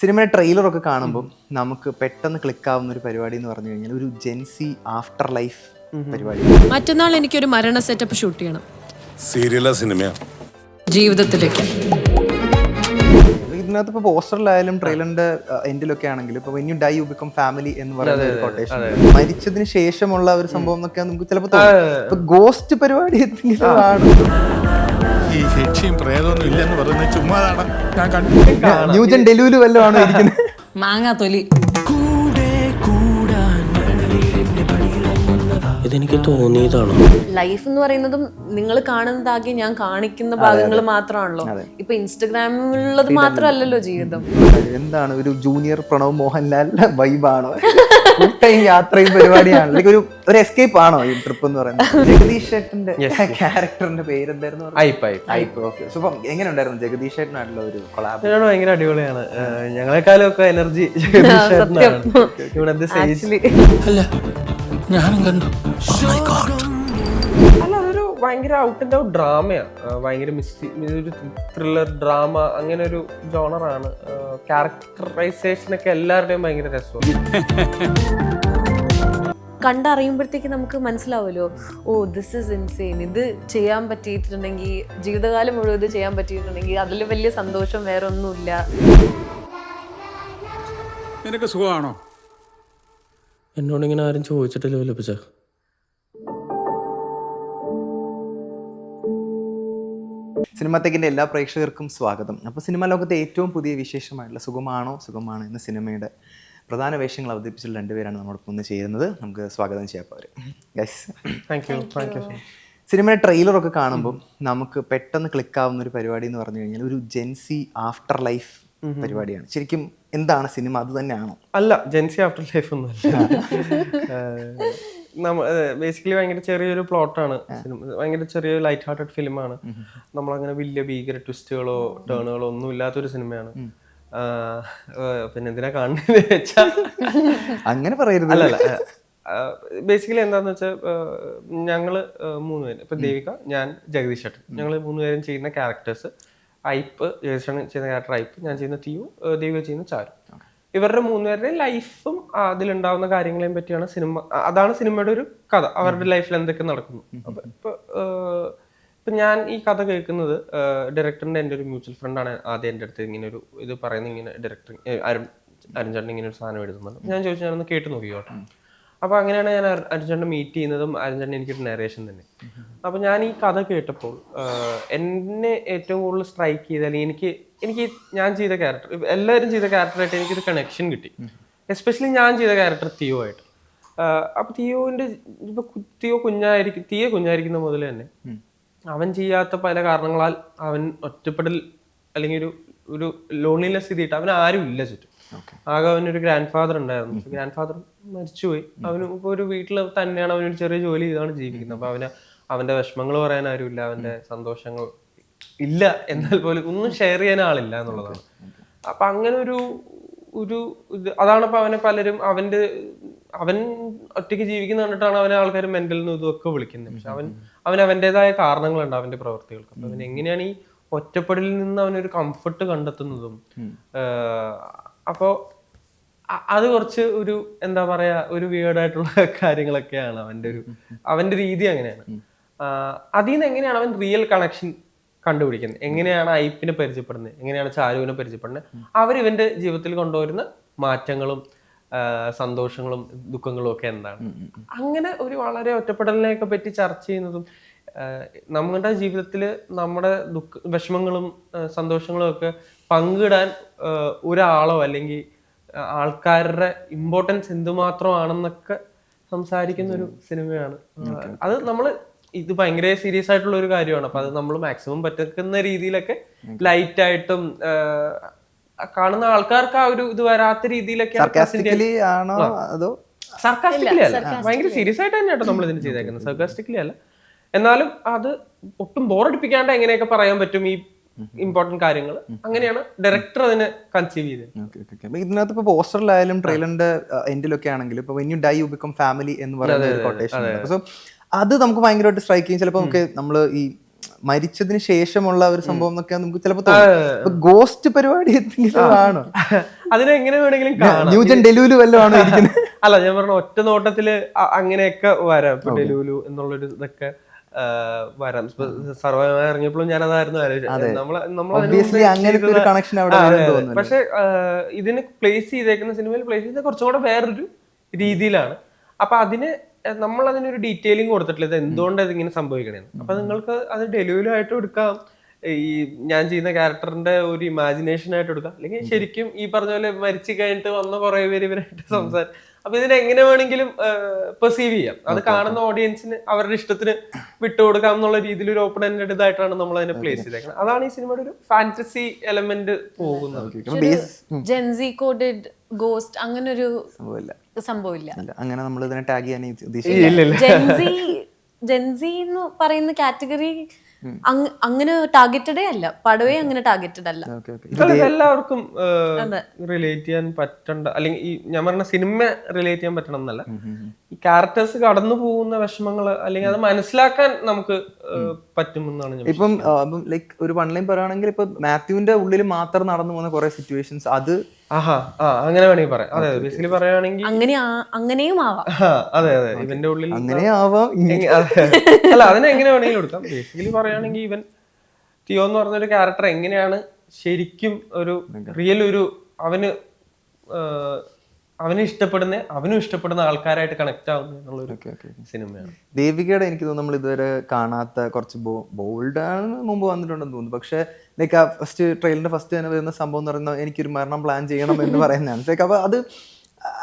സിനിമയുടെ ട്രെയിലറൊക്കെ കാണുമ്പോൾ നമുക്ക് പെട്ടെന്ന് ക്ലിക്ക് ആവുന്ന ഒരു പരിപാടി എന്ന് പറഞ്ഞു കഴിഞ്ഞാൽ ഒരു ജെൻസി ആഫ്റ്റർ ലൈഫ് പരിപാടി. മറ്റന്നാൾ എനിക്കൊരു മരണ സെറ്റപ്പ് ഷൂട്ട് ചെയ്യണം. സീരിയലാ സിനിമയാ? ജീവിതത്തിലേക്ക്. ഇതിനകത്ത് ഇപ്പോൾ പോസ്റ്ററിലായാലും ട്രെയിലറിന്റെ എൻഡിലൊക്കെ ആണെങ്കിലും ഇപ്പോൾ when you dye you become family എന്ന് പറയുന്ന ഒരു കൊട്ടേഷൻ, മരിച്ചതിന് ശേഷമുള്ള ഒരു സംഭവം എന്നൊക്കെ നമുക്ക് ചിലപ്പോൾ ഗോസ്റ്റ് പരിപാടി എന്തെങ്കിലും ആണ്. ഈ രക്ഷയും പ്രേതമൊന്നും ഇല്ലെന്ന് പറയുന്നത് ചുമ്മാതാണ്. ഞാൻ കണ്ടു. ന്യൂജൻ ഡെലുവില് വല്ലതും ആണോ ഇരിക്കുന്നത്? മാങ്ങാ തൊലി. ഇതെനിക്ക് തോന്നിയതാണോ? ലൈഫ് എന്ന് പറയുന്നതും നിങ്ങൾ കാണുന്നതാകെ ഞാൻ കാണിക്കുന്ന ഭാഗങ്ങൾ മാത്രമാണല്ലോ. ഇപ്പൊ ഇൻസ്റ്റഗ്രാമിലുള്ളത് മാത്രമല്ലല്ലോ ജീവിതം. എന്താണ് ഒരു ജൂനിയർ പ്രണവ് മോഹൻലാൽ വൈബാണോ? ഫുൾ ടൈം യാത്രയും പരിപാടിയാണ്, ലൈക്ക് ഒരു എസ്കേപ്പ് ആണോ ഈ ട്രിപ്പ് എന്ന് പറയുന്നത്? ജഗദീഷ് ചേട്ടന്റെ ക്യാരക്ടറിന്റെ പേര് എന്തായിരുന്നു? എങ്ങനെ ഉണ്ടായിരുന്നു ജഗദീഷ് ചേട്ടനായിട്ടുള്ള ഒരു കൊളാബ്? ഭയങ്കര അടിപൊളിയാണ്. ഞങ്ങളെക്കാളും ഒക്കെ എനർജി അല്ല ഞാനും കണ്ടു. അല്ല, അതൊരു ഭയങ്കര ഔട്ട് ആൻഡ് ഔട്ട് ഡ്രാമയാണ്. ഭയങ്കര ഒരു ത്രില്ലർ ഡ്രാമ, അങ്ങനെ ഒരു ജോണറാണ്. ക്യാരക്ടറൈസേഷൻ ഒക്കെ എല്ലാവരുടെയും ഭയങ്കര രസമാണ്. കണ്ടറിയുമ്പോഴത്തേക്ക് നമുക്ക് മനസ്സിലാവുമല്ലോ, ഓ ദിസ് ഇസ് ഇൻസെയിൻ. ഇത് ചെയ്യാൻ പറ്റിയിട്ടുണ്ടെങ്കിൽ, ജീവിതകാലം മുഴുവൻ ഇത് ചെയ്യാൻ പറ്റിയിട്ടുണ്ടെങ്കിൽ അതിൽ വലിയ സന്തോഷം വേറെ ഒന്നുമില്ല. നിനക്ക് സുഖമാണോ? എന്നോടിങ്ങനെ ആരും ചോദിച്ചിട്ടില്ലല്ലോ ലഭിച്ച. സിനിമാത്തേക്കിൻ്റെ എല്ലാ പ്രേക്ഷകർക്കും സ്വാഗതം. അപ്പോൾ സിനിമാ ലോകത്തെ ഏറ്റവും പുതിയ വിശേഷമായിട്ടുള്ള സുഖമാണോ എന്ന സിനിമയുടെ പ്രധാന വേഷങ്ങൾ അവതരിപ്പിച്ചുള്ള രണ്ടുപേരാണ് നമ്മോടൊപ്പം ഒന്ന് ചെയ്യുന്നത്. നമുക്ക് സ്വാഗതം ചെയ്യാം. അവർ ഗൈസ്, താങ്ക് യു. സിനിമയുടെ ട്രെയിലറൊക്കെ കാണുമ്പോൾ നമുക്ക് പെട്ടെന്ന് ക്ലിക്ക് ആവുന്ന ഒരു പരിപാടി എന്ന് പറഞ്ഞു കഴിഞ്ഞാൽ ഒരു ജെൻസി ആഫ്റ്റർ ലൈഫ് പരിപാടിയാണ്. ശരിക്കും എന്താണ് സിനിമ? അത് തന്നെയാണോ? അല്ല, ജെൻസി ആഫ്റ്റർ ലൈഫ് ഒന്നുമല്ല. ബേസിക്കലി ഭയങ്കര ചെറിയൊരു പ്ലോട്ടാണ് സിനിമ. ഭയങ്കര ചെറിയ ലൈറ്റ് ഹാർട്ടഡ് ഫിലിമാണ്. നമ്മളങ്ങനെ വലിയ ഭീകര ട്വിസ്റ്റുകളോ ടേണുകളോ ഒന്നും ഇല്ലാത്തൊരു സിനിമയാണ്. പിന്നെ എന്തിനാ കാണുന്നത് വെച്ചാൽ അങ്ങനെ പറയരുത്. അല്ലല്ല, ബേസിക്കലി എന്താന്ന് വെച്ചാൽ ഞങ്ങള് മൂന്നുപേര്, ഇപ്പൊ ദേവിക, ഞാൻ, ജഗദീഷ് ചേട്ടൻ, ഞങ്ങൾ മൂന്നുപേരും ചെയ്യുന്ന ക്യാരക്ടേഴ്സ്, ഐപ്പ്, ജഗദീഷ് ചെയ്യുന്ന ക്യാരക്ടർ ഐപ്പ്, ഞാൻ ചെയ്യുന്ന തിയു, ദേവിക ചെയ്യുന്ന ചാരു. ഇവരുടെ മൂന്നുപേരുടെയും ലൈഫും അതിലുണ്ടാവുന്ന കാര്യങ്ങളെയും പറ്റിയാണ് സിനിമ. അതാണ് സിനിമയുടെ ഒരു കഥ. അവരുടെ ലൈഫിൽ എന്തൊക്കെ നടക്കുന്നു. ഇപ്പൊ ഞാൻ ഈ കഥ കേൾക്കുന്നത് ഡയറക്ടറിന്റെ എൻ്റെ ഒരു മ്യൂച്വൽ ഫ്രണ്ടാണ് ആദ്യം എൻ്റെ അടുത്ത് ഇങ്ങനെ ഒരു ഇത് പറയുന്നത്. ഇങ്ങനെ ഡയറക്ടർ അരുൺ ചേട്ടൻ ഇങ്ങനെ ഒരു സാധനം എഴുതുന്നുണ്ട്. ഞാൻ ചോദിച്ചു, ഞാനൊന്ന് കേട്ട് നോക്കിക്കോട്ടെ. അപ്പൊ അങ്ങനെയാണ് ഞാൻ അരുൺ ചേട്ടനെ മീറ്റ് ചെയ്യുന്നതും. അരുൺ ചേട്ടൻ എനിക്കൊരു നരേഷൻ തന്നെ. അപ്പൊ ഞാൻ ഈ കഥ കേട്ടപ്പോൾ എന്നെ ഏറ്റവും കൂടുതൽ സ്ട്രൈക്ക് ചെയ്ത, അല്ലെങ്കിൽ എനിക്ക് ഞാൻ ചെയ്ത ക്യാരക്ടർ, എല്ലാവരും ചെയ്ത ക്യാരക്ടറായിട്ട് എനിക്കൊരു കണക്ഷൻ കിട്ടി. എസ്പെഷ്യലി ഞാൻ ചെയ്ത ക്യാരക്ടർ തിയോ ആയിട്ട്. അപ്പൊ തിയോന്റെ ഇപ്പൊ തിയ കുഞ്ഞായിരിക്കുന്ന മുതൽ തന്നെ അവൻ ചെയ്യാത്ത പല കാരണങ്ങളാൽ അവൻ ഒറ്റപ്പെടൽ അല്ലെങ്കിൽ ഒരു ലോൺലിനെസ് സ്ഥിതിയിട്ട് അവൻ ആരും ഇല്ല ചുറ്റും. ആകെ അവനൊരു ഗ്രാൻഡ് ഫാദർ ഉണ്ടായിരുന്നു. ഗ്രാൻഡ് ഫാദർ മരിച്ചുപോയി. അവന് ഇപ്പോൾ ഒരു വീട്ടിൽ തന്നെയാണ്, അവനൊരു ചെറിയ ജോലി ചെയ്താണ് ജീവിക്കുന്നത്. അപ്പൊ അവന്റെ വിഷമങ്ങൾ പറയാൻ ആരുമില്ല, അവന്റെ സന്തോഷങ്ങൾ ഇല്ല, എന്നാൽ പോലും ഒന്നും ഷെയർ ചെയ്യാൻ ആളില്ല എന്നുള്ളതാണ്. അപ്പൊ അങ്ങനെ ഒരു ഇത് അതാണ്. അപ്പൊ അവനെ പലരും അവൻ ഒറ്റയ്ക്ക് ജീവിക്കുന്ന കണ്ടിട്ടാണ് അവനെ ആൾക്കാർ മെന്റൽ ഇതൊക്കെ വിളിക്കുന്നത്. പക്ഷെ അവൻ അവൻ്റെതായ കാരണങ്ങളുണ്ട് അവന്റെ പ്രവൃത്തികൾക്ക്. അപ്പൊ അവൻ എങ്ങനെയാണ് ഈ ഒറ്റപ്പെടലിൽ നിന്ന് അവനൊരു കംഫർട്ട് കണ്ടെത്തുന്നതും. അപ്പോ അത് കുറച്ച് ഒരു എന്താ പറയാ, ഒരു വിയേർഡായിട്ടുള്ള കാര്യങ്ങളൊക്കെയാണ് അവന്റെ രീതി. അങ്ങനെയാണ്. അതിൽ നിന്ന് എങ്ങനെയാണ് അവൻ റിയൽ കണക്ഷൻ കണ്ടുപിടിക്കുന്നത്, എങ്ങനെയാണ് ഐപ്പിനെ പരിചയപ്പെടുന്നത്, എങ്ങനെയാണ് ചാരുവിനെ പരിചയപ്പെടുന്നത്, അവരിവന്റെ ജീവിതത്തിൽ കൊണ്ടുവരുന്ന മാറ്റങ്ങളും സന്തോഷങ്ങളും ദുഃഖങ്ങളും ഒക്കെ എന്താണ്. അങ്ങനെ ഒരു വളരെ ഒറ്റപ്പെടലിനെയൊക്കെ പറ്റി ചർച്ച ചെയ്യുന്നതും, നമ്മുടെ ജീവിതത്തിൽ നമ്മുടെ വിഷമങ്ങളും സന്തോഷങ്ങളും ഒക്കെ പങ്കിടാൻ ഒരാളോ അല്ലെങ്കിൽ ആൾക്കാരുടെ ഇമ്പോർട്ടൻസ് എന്തുമാത്രമാണെന്നൊക്കെ സംസാരിക്കുന്ന ഒരു സിനിമയാണ്. അത് ഇത് ഭയങ്കര സീരിയസ് ആയിട്ടുള്ള ഒരു കാര്യമാണ്. അപ്പൊ അത് നമ്മൾ മാക്സിമം പറ്റുന്ന രീതിയിലൊക്കെ ലൈറ്റ് ആയിട്ടും കാണുന്ന ആൾക്കാർക്ക് ആ ഒരു ഇത് വരാത്ത രീതിയിലൊക്കെ, സർക്കാസ്റ്റിക്കലി അല്ല, ഭയങ്കര സീരിയസ് ആയിട്ട് തന്നെയാട്ടോ നമ്മൾ ഇതിന് ചെയ്തേക്കുന്നത്. സർക്കാസ്റ്റിക്കലി അല്ല, എന്നാലും അത് ഒട്ടും ബോറടിപ്പിക്കാണ്ട് എങ്ങനെയൊക്കെ പറയാൻ പറ്റും ഈ ഇമ്പോർട്ടന്റ് കാര്യങ്ങൾ. അങ്ങനെയാണ് ഡയറക്ടർ അതിനെ കൺസീവ് ചെയ്തത്. ഇതിനകത്ത് ഇപ്പൊ പോസ്റ്ററിലായാലും ട്രെയിലറിന്റെ എൻഡിലൊക്കെ ആണെങ്കിലും ഇപ്പൊ when you dye you become family എന്ന് പറയുന്ന ഒരു കൊട്ടേഷൻ, സോ അത് നമുക്ക് ഭയങ്കരമായിട്ട് സ്ട്രൈക്ക് ചെയ്യും. ചിലപ്പോൾ നമുക്ക് നമ്മൾ ഈ മരിച്ചതിന് ശേഷമുള്ള ഒരു സംഭവം എന്നൊക്കെ നമുക്ക് ചിലപ്പോൾ ഗോസ്റ്റ് പരിപാടി എന്തെങ്കിലും ആണോ? അതിനെങ്ങനെ വേണമെങ്കിലും കാണാം. ന്യൂജൻ ഡെലൂലു വല്ലതും ആണോ ഇരിക്കുന്നത്? അല്ല, ഞാൻ പറഞ്ഞ ഒറ്റ നോട്ടത്തില് അങ്ങനെയൊക്കെ വരാം. ഇപ്പൊ ഡെലൂലു എന്നുള്ളൊരു ഇതൊക്കെ വരാം. സർവൈവ് ഇറങ്ങിയപ്പോഴും ഞാൻ അതായിരുന്നു അങ്ങനത്തെ ഒരു കണക്ഷൻ അവിടെ തോന്നുന്നു. പക്ഷെ ഇതിന് പ്ലേസ് ചെയ്തേക്കുന്ന സിനിമയിൽ പ്ലേസ് ചെയ്ത കുറച്ചും കൂടെ വേറൊരു രീതിയിലാണ്. അപ്പൊ നമ്മൾ അതിനൊരു ഡീറ്റെയിലിംഗ് കൊടുത്തിട്ടില്ല, ഇത് എന്തുകൊണ്ട് അതിങ്ങനെ സംഭവിക്കണേന്ന്. അപ്പൊ നിങ്ങൾക്ക് അത് ഡെലിവറി ആയിട്ട് എടുക്കാം, ഈ ഞാൻ ചെയ്യുന്ന ക്യാരക്ടറിന്റെ ഒരു ഇമാജിനേഷൻ ആയിട്ട് എടുക്കാം, അല്ലെങ്കിൽ ശരിക്കും ഈ പറഞ്ഞ പോലെ മരിച്ചു കഴിഞ്ഞിട്ട് വന്ന കുറെ പേര് ഇവരായിട്ട് സംസാരിക്കും. അപ്പൊ ഇതിനെ എങ്ങനെ വേണമെങ്കിലും പെർസീവ് ചെയ്യാം. അത് കാണുന്ന ഓഡിയൻസിന് അവരുടെ ഇഷ്ടത്തിന് വിട്ടുകൊടുക്കാം എന്നുള്ള രീതിയിൽ ഒരു ഓപ്പൺ എൻഡഡ് ഇതായിട്ടാണ് നമ്മൾ അതിനെ പ്ലേസ് ചെയ്തേക്കുന്നത്. അതാണ് ഈ സിനിമയുടെ ഒരു ഫാന്റസി എലമെന്റ് പോകുന്നത്. ജെൻസി കോഡഡ് ഗോസ്റ്റ് അങ്ങനെ ഒരു സംഭവമില്ല. അങ്ങനെ നമ്മൾ ഇതിനെ ടാഗ് ചെയ്യാൻ ജെൻസി എന്ന് പറയുന്ന കാറ്റഗറി അങ്ങനെ ടാർഗറ്റഡേ അല്ല, പടവേ അങ്ങനെ ടാർഗറ്റഡ് അല്ല. എല്ലാവർക്കും റിലേറ്റ് ചെയ്യാൻ പറ്റണ്ട, അല്ലെങ്കിൽ ഈ ഞാൻ പറഞ്ഞ സിനിമ റിലേറ്റ് ചെയ്യാൻ പറ്റണം എന്നല്ല, ഈ ക്യാരക്ടേഴ്സ് കടന്നു പോകുന്ന വിഷമങ്ങള് അല്ലെങ്കിൽ അത് മനസ്സിലാക്കാൻ നമുക്ക് പറ്റുമെന്നാണ് ഞാൻ. ഇപ്പം ലൈക്ക് ഒരു വൺലൈൻ പറയുകയാണെങ്കിൽ ഇപ്പൊ മാത്യുവിന്റെ ഉള്ളിൽ മാത്രം നടന്നു പോകുന്ന കുറെ സിറ്റുവേഷൻസ് അത് അങ്ങനെ വേണമെങ്കിൽ പറയാം. അതെ, ബേസിക്കലി പറയുകയാണെങ്കിൽ അങ്ങനെയും ആവാം. അതെ അതെ, ഇവന്റെ ഉള്ളിൽ അങ്ങനെ ആവാം. അല്ല, അതിനെ എങ്ങനെ വേണമെങ്കിലും എടുക്കാം. ബേസിക്കലി പറയുകയാണെങ്കിൽ ഇവൻ തിയോ എന്ന് പറഞ്ഞൊരു ക്യാരക്ടർ എങ്ങനെയാണ് ശരിക്കും ഒരു റിയൽ ഒരു അവനും ഇഷ്ടപ്പെടുന്ന ആൾക്കാരായിട്ട് കണക്ട് ആവുന്ന എന്നുള്ളൊരു സിനിമയാണ്. ദേവികയുടെ എനിക്ക് തോന്നുന്നു നമ്മൾ ഇതുവരെ കാണാത്ത കുറച്ച് ബോൾഡ് ആണ് മുമ്പ് വന്നിട്ടുണ്ടെന്ന് തോന്നുന്നു. പക്ഷെ ലൈക്ക് ആ ഫസ്റ്റ് ട്രെയിലറിന്റെ ഫസ്റ്റ് തന്നെ വരുന്ന സംഭവം എന്ന് പറയുന്നത് എനിക്കൊരു മരണം പ്ലാൻ ചെയ്യണം എന്ന് പറയുന്നതാണ്. ലൈക്ക് അപ്പൊ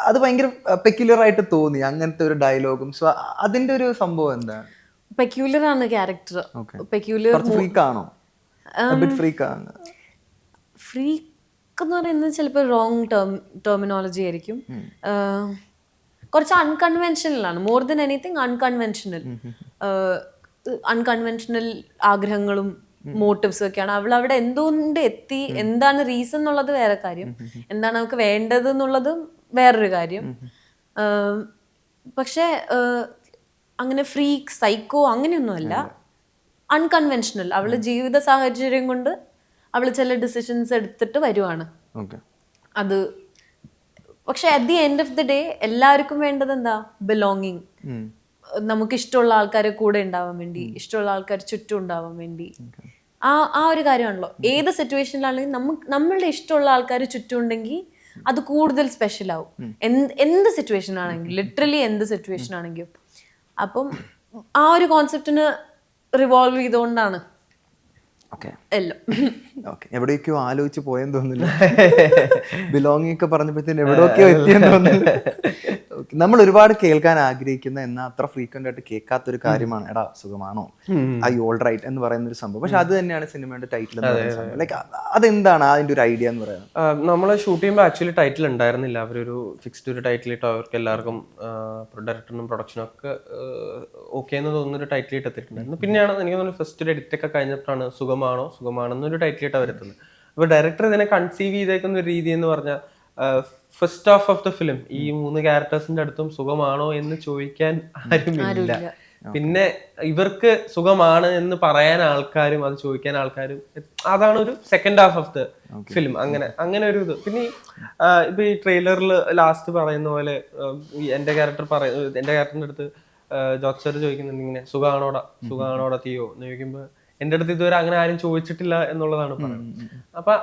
അത് ഭയങ്കര പെക്യുലർ ആയിട്ട് തോന്നി, അങ്ങനത്തെ ഒരു ഡയലോഗും. സോ അതിന്റെ ഒരു സംഭവം എന്താണ്? പെക്യുലർ ആണ് ക്യാരക്ടർ. പെക്യുലർ ഫ്രീക്കാണോ? ഫ്രീക്കാണ്. ഫ്രീക്ക് എന്ന് പറയുന്നത് ചിലപ്പോൾ റോങ് ടെർമിനോളജി ആയിരിക്കും. കുറച്ച് അൺകൺവെൻഷണൽ ആണ്, മോർ ദൻ എനിത്തിങ് അൺകൺവെൻഷണൽ ആഗ്രഹങ്ങളും മോട്ടീവ്സും ഒക്കെയാണ്. അവൾ അവിടെ എന്തുകൊണ്ട് എത്തി, എന്താണ് റീസൺ എന്നുള്ളത് വേറെ കാര്യം, എന്താണ് നമുക്ക് വേണ്ടത് എന്നുള്ളത് വേറൊരു കാര്യം. പക്ഷെ അങ്ങനെ ഫ്രീക്ക് സൈക്കോ അങ്ങനെയൊന്നുമല്ല, അൺകൺവെൻഷണൽ. അവള് ജീവിത സാഹചര്യം കൊണ്ട് അവള് ചില ഡിസിഷൻസ് എടുത്തിട്ട് വരുവാണ്. അത് പക്ഷെ at the end of the day എല്ലാവർക്കും വേണ്ടത് എന്താ? ബിലോങ്ങിങ്. നമുക്ക് ഇഷ്ടമുള്ള ആൾക്കാരെ കൂടെ ഉണ്ടാവാൻ വേണ്ടി, ഇഷ്ടമുള്ള ആൾക്കാർ ചുറ്റും ഉണ്ടാവാൻ വേണ്ടി. ആ ഒരു കാര്യമാണല്ലോ. ഏത് സിറ്റുവേഷനിലാണെങ്കിൽ നമ്മളുടെ ഇഷ്ടമുള്ള ആൾക്കാർ ചുറ്റും ഉണ്ടെങ്കിൽ അത് കൂടുതൽ സ്പെഷ്യൽ ആവും. എന്ത് സിറ്റുവേഷൻ ആണെങ്കിലും, ലിറ്ററലി എന്ത് സിറ്റുവേഷൻ ആണെങ്കിലും. അപ്പം ആ ഒരു കോൺസെപ്റ്റിന് റിവോൾവ് ചെയ്തുകൊണ്ടാണ് എല്ലാം. എവിടെയൊക്കെയോ ആലോചിച്ച് പോയെന്ന് തോന്നുന്നില്ല. ബിലോങ്ങിങ് ഒക്കെ പറഞ്ഞപ്പോഴത്തേന് എവിടെയൊക്കെയോ എത്തിയെന്ന് തോന്നുന്നില്ല. നമ്മൾ ഒരുപാട് കേൾക്കാൻ ആഗ്രഹിക്കുന്ന എന്നാൽ അത്ര ഫ്രീക്വന്റ് ആയിട്ട് കേൾക്കാത്തൊരു കാര്യമാണ് എടാ സുഖമാണോ, ഐ ഓൾ റൈറ്റ് എന്ന് പറയുന്ന ഒരു സംഭവം. പക്ഷെ അത് തന്നെയാണ് സിനിമയുടെ ടൈറ്റിൽ. ലൈക്ക് അതെന്താണ് അതിന്റെ ഒരു ഐഡിയ എന്ന് പറയുന്നത്? നമ്മൾ ഷൂട്ട് ചെയ്യുമ്പോൾ ആക്ച്വലി ടൈറ്റിൽ ഉണ്ടായിരുന്നില്ല. അവരൊരു ഫിക്സ്ഡ് ഒരു ടൈറ്റിൽ ഇട്ട് അവർക്ക് എല്ലാവർക്കും ഡയറക്ടറിനും പ്രൊഡക്ഷനും ഒക്കെ ഓക്കെ എന്ന് തോന്നുന്നൊരു ടൈറ്റിൽ ഇട്ട് എത്തിയിട്ടുണ്ടായിരുന്നു. പിന്നെയാണ് എനിക്ക് തോന്നുന്നു ഫസ്റ്റ് ഒരു എഡിറ്റ് ഒക്കെ കഴിഞ്ഞിട്ടാണ് സുഖമാണെന്നൊരു ടൈറ്റിൽ ഇട്ട് വരുത്തുന്നത്. അപ്പോൾ ഡയറക്ടർ ഇതിനെ കൺസീവ് ചെയ്തേക്കുന്ന ഒരു രീതി എന്ന് പറഞ്ഞാൽ first half of the film ഈ 3 ക്യാരക്ടേഴ്സിന്റെ അടുത്തും സുഖമാണോ എന്ന് ചോദിക്കാൻ ആരുമില്ല. പിന്നെ ഇവർക്ക് സുഖമാണ് എന്ന് പറയാൻ ആൾക്കാരും അത് ചോദിക്കാൻ ആൾക്കാരും, അതാണ് ഒരു second half of the film. അങ്ങനെ ഒരു ഇത്. പിന്നെ ഇപ്പൊ ഈ ട്രെയിലറിൽ ലാസ്റ്റ് പറയുന്ന പോലെ എന്റെ ക്യാരക്ടറിന്റെ അടുത്ത് ജോർജ് സർ ചോദിക്കുന്നുണ്ട് ഇങ്ങനെ സുഖാണോടാ തീയോ എന്ന് ചോദിക്കുമ്പോ എന്റെ അടുത്ത് ഇതുവരെ അങ്ങനെ ആരും ചോദിച്ചിട്ടില്ല എന്നുള്ളതാണ് പറയുന്നത്. അപ്പൊ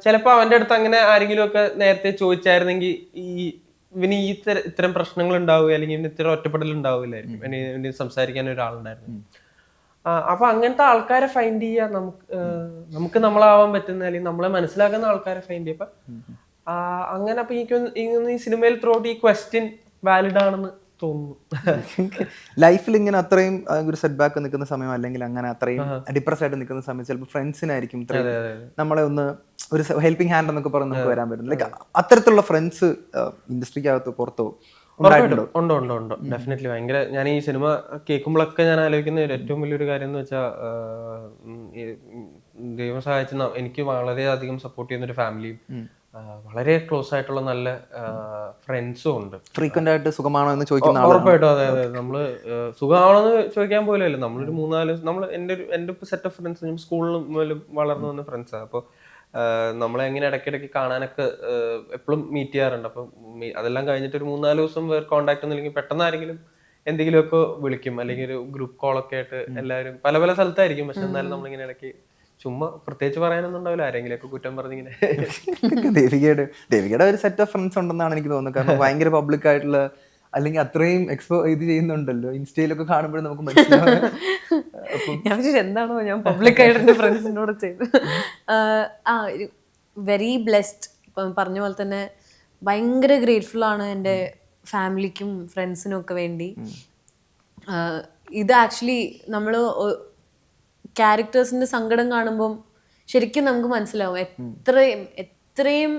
ചിലപ്പോ അവന്റെ അടുത്ത് അങ്ങനെ ആരെങ്കിലും ഒക്കെ നേരത്തെ ചോദിച്ചായിരുന്നെങ്കിൽ ഇവന് ഇത്തരം പ്രശ്നങ്ങൾ ഉണ്ടാവുക അല്ലെങ്കിൽ ഇവന് ഇത്തരം ഒറ്റപ്പെടൽ ഉണ്ടാവില്ലായിരിക്കും, ഇവന് സംസാരിക്കാൻ ഒരാളുണ്ടായിരുന്നു. അപ്പൊ അങ്ങനത്തെ ആൾക്കാരെ ഫൈൻഡ് ചെയ്യാ, നമുക്ക് നമ്മളാവാൻ പറ്റുന്ന അല്ലെങ്കിൽ നമ്മളെ മനസ്സിലാക്കുന്ന ആൾക്കാരെ ഫൈൻഡ് ചെയ്യപ്പോ അങ്ങനെ. അപ്പൊ ഈ സിനിമയിൽ ത്രോട്ട് ഈ ക്വസ്റ്റ്യൻ വാലിഡ് ആണെന്ന് തോന്നുന്നു. ലൈഫിൽ ഇങ്ങനെ അത്രയും ഒരു സെറ്റ് ബാക്ക് നിൽക്കുന്ന സമയം അല്ലെങ്കിൽ അങ്ങനെ അത്രയും ഡിപ്രസ് ആയിട്ട് നിൽക്കുന്ന സമയം ചിലപ്പോൾ ഫ്രണ്ട്സിനായിരിക്കും നമ്മളെ ഒന്ന് ഒരു ഹെൽപ്പിംഗ് ഹാൻഡ് എന്നൊക്കെ പറഞ്ഞ് നമുക്ക് വരാൻ പറ്റും. ലൈക്ക് അത്തരത്തിലുള്ള ഫ്രണ്ട്സ് ഇൻഡസ്ട്രിക്കകത്ത് പുറത്തോ ഉണ്ട് ഡെഫിനറ്റ്ലി. ഭയങ്കര ഞാൻ ഈ സിനിമ കേൾക്കുമ്പോഴൊക്കെ ഞാൻ ആലോചിക്കുന്ന ഏറ്റവും വലിയൊരു കാര്യം എന്ന് വെച്ചാൽ ദൈവം സഹായിച്ച എനിക്ക് വളരെയധികം സപ്പോർട്ട് ചെയ്യുന്ന ഒരു ഫാമിലിയും വളരെ ക്ലോസ് ആയിട്ടുള്ള നല്ല ഫ്രണ്ട്സും ഉണ്ട്. ഫ്രീക്വന്റ് ആയിട്ട് സുഖമാണോ എന്ന് ചോദിക്കുന്ന ഉറപ്പായിട്ടും അതെ അതെ. നമ്മള് സുഖമാണെന്ന് ചോദിക്കാൻ പോലെയല്ല, നമ്മളൊരു 3-4 നമ്മൾ എൻ്റെ സെറ്റ് ഓഫ് ഫ്രണ്ട്സ് സ്കൂളിൽ മുതൽ വളർന്നു വന്ന ഫ്രണ്ട്സാണ്. അപ്പോൾ നമ്മളെ എങ്ങനെ ഇടയ്ക്കിടയ്ക്ക് കാണാനൊക്കെ എപ്പോഴും മീറ്റ് ചെയ്യാറുണ്ട്. അപ്പം അതെല്ലാം കഴിഞ്ഞിട്ട് ഒരു 3-4 ദിവസം വേറെ കോൺടാക്ട് ഒന്നും ഇല്ലെങ്കിൽ പെട്ടെന്ന് ആരെങ്കിലും എന്തെങ്കിലുമൊക്കെ വിളിക്കും, അല്ലെങ്കിൽ ഒരു ഗ്രൂപ്പ് കോളൊക്കെ ആയിട്ട് എല്ലാവരും പല പല സ്ഥലത്തായിരിക്കും. പക്ഷെ എന്നാലും നമ്മളിങ്ങനെ ഇടയ്ക്ക് ചുമ്മാ പ്രത്യേകിച്ച് പറയാനൊന്നും ഉണ്ടാവില്ല, ആരെങ്കിലുമൊക്കെ കുറ്റം പറഞ്ഞിങ്ങനെ. ദേവികയുടെ ഒരു സെറ്റ് ഓഫ് ഫ്രണ്ട്സ് ഉണ്ടെന്നാണ് എനിക്ക് തോന്നുന്നത്. കാരണം ഭയങ്കര പബ്ലിക് ആയിട്ടുള്ള, അല്ലെങ്കിൽ അത്രയും ഇത് ചെയ്യുന്നുണ്ടല്ലോ, ഇൻസ്റ്റയിലൊക്കെ കാണുമ്പോഴും നമുക്ക് മനസ്സിലാവും. ഞാൻ എന്താണോ ഞാൻ പബ്ലിക് ആയിട്ട് എൻ്റെ ഫ്രണ്ട്സിനോട് ചെയ്ത് വെരി ബ്ലെസ്ഡ്. ഇപ്പം പറഞ്ഞ പോലെ തന്നെ ഭയങ്കര ഗ്രേറ്റ്ഫുൾ ആണ് എൻ്റെ ഫാമിലിക്കും ഫ്രണ്ട്സിനും ഒക്കെ വേണ്ടി. ഇത് ആക്ച്വലി നമ്മൾ ക്യാരക്ടേഴ്സിൻ്റെ സങ്കടം കാണുമ്പം ശരിക്കും നമുക്ക് മനസ്സിലാവും എത്രയും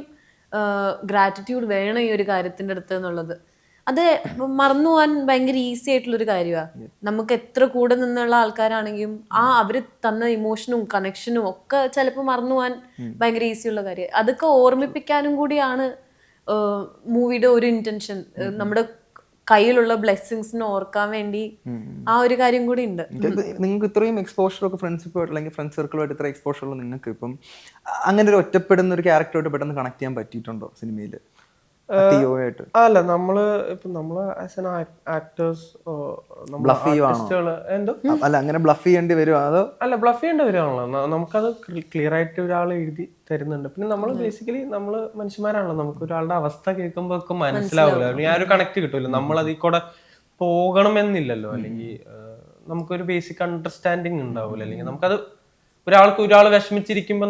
ഗ്രാറ്റിറ്റ്യൂഡ് വേണം ഈ ഒരു കാര്യത്തിൻ്റെ അടുത്ത് എന്നുള്ളത്. അത് മറന്നു പോകാൻ ഭയങ്കര ഈസി ആയിട്ടുള്ളൊരു കാര്യമാണ്. നമുക്ക് എത്ര കൂടെ നിന്നുള്ള ആൾക്കാരാണെങ്കിലും അവർ തന്ന ഇമോഷനും കണക്ഷനും ഒക്കെ ചിലപ്പോൾ മറന്നു പോകാൻ ഭയങ്കര ഈസിയുള്ള കാര്യം. അതൊക്കെ ഓർമ്മിപ്പിക്കാനും കൂടിയാണ് മൂവിയുടെ ഒരു ഇന്റൻഷൻ. നമ്മുടെ കയ്യിലുള്ള ബ്ലെസ്സിങ്സിനെ ഓർക്കാൻ വേണ്ടി ആ ഒരു കാര്യം കൂടി ഉണ്ട്. നിങ്ങൾക്ക് ഇത്രയും എക്സ്പോഷർ ഒക്കെ ഫ്രണ്ട്ഷിപ്പായിട്ട് അല്ലെങ്കിൽ ഫ്രണ്ട് സർക്കിളുമായിട്ട് ഇത്ര എക്സ്പോഷർ ഉള്ള നിങ്ങൾക്ക് ഇപ്പം അങ്ങനെ ഒരു ഒറ്റപ്പെടുന്ന ഒരു ക്യാരക്ടറായിട്ട് പെട്ടെന്ന് കണക്ട് ചെയ്യാൻ പറ്റിയിട്ടുണ്ടോ സിനിമയിൽ? അല്ല, നമ്മള് ആസ് ആൻ ആക്ടേഴ്സ് എന്തോ അല്ല അങ്ങനെ ബ്ലഫ് ചെയ്യേണ്ടി വരുമോ അതോ? അല്ല, ബ്ലഫ് ചെയ്യേണ്ടി വരുവാണല്ലോ. നമുക്കത് ക്ലിയർ ആയിട്ട് ഒരാൾ എഴുതി തരുന്നുണ്ട്. പിന്നെ നമ്മൾ ബേസിക്കലി നമ്മള് മനുഷ്യന്മാരാണല്ലോ, നമുക്ക് ഒരാളുടെ അവസ്ഥ കേൾക്കുമ്പോ ഒക്കെ മനസ്സിലാവില്ല, ആ ഒരു കണക്ട് കിട്ടുമല്ലോ. നമ്മൾ അതിൽ കൂടെ പോകണമെന്നില്ലല്ലോ, അല്ലെങ്കിൽ നമുക്കൊരു ബേസിക് അണ്ടർസ്റ്റാൻഡിങ് ഉണ്ടാവില്ല. അല്ലെങ്കിൽ നമുക്കത് ഒരാൾ വിഷമിച്ചിരിക്കുമ്പോൾ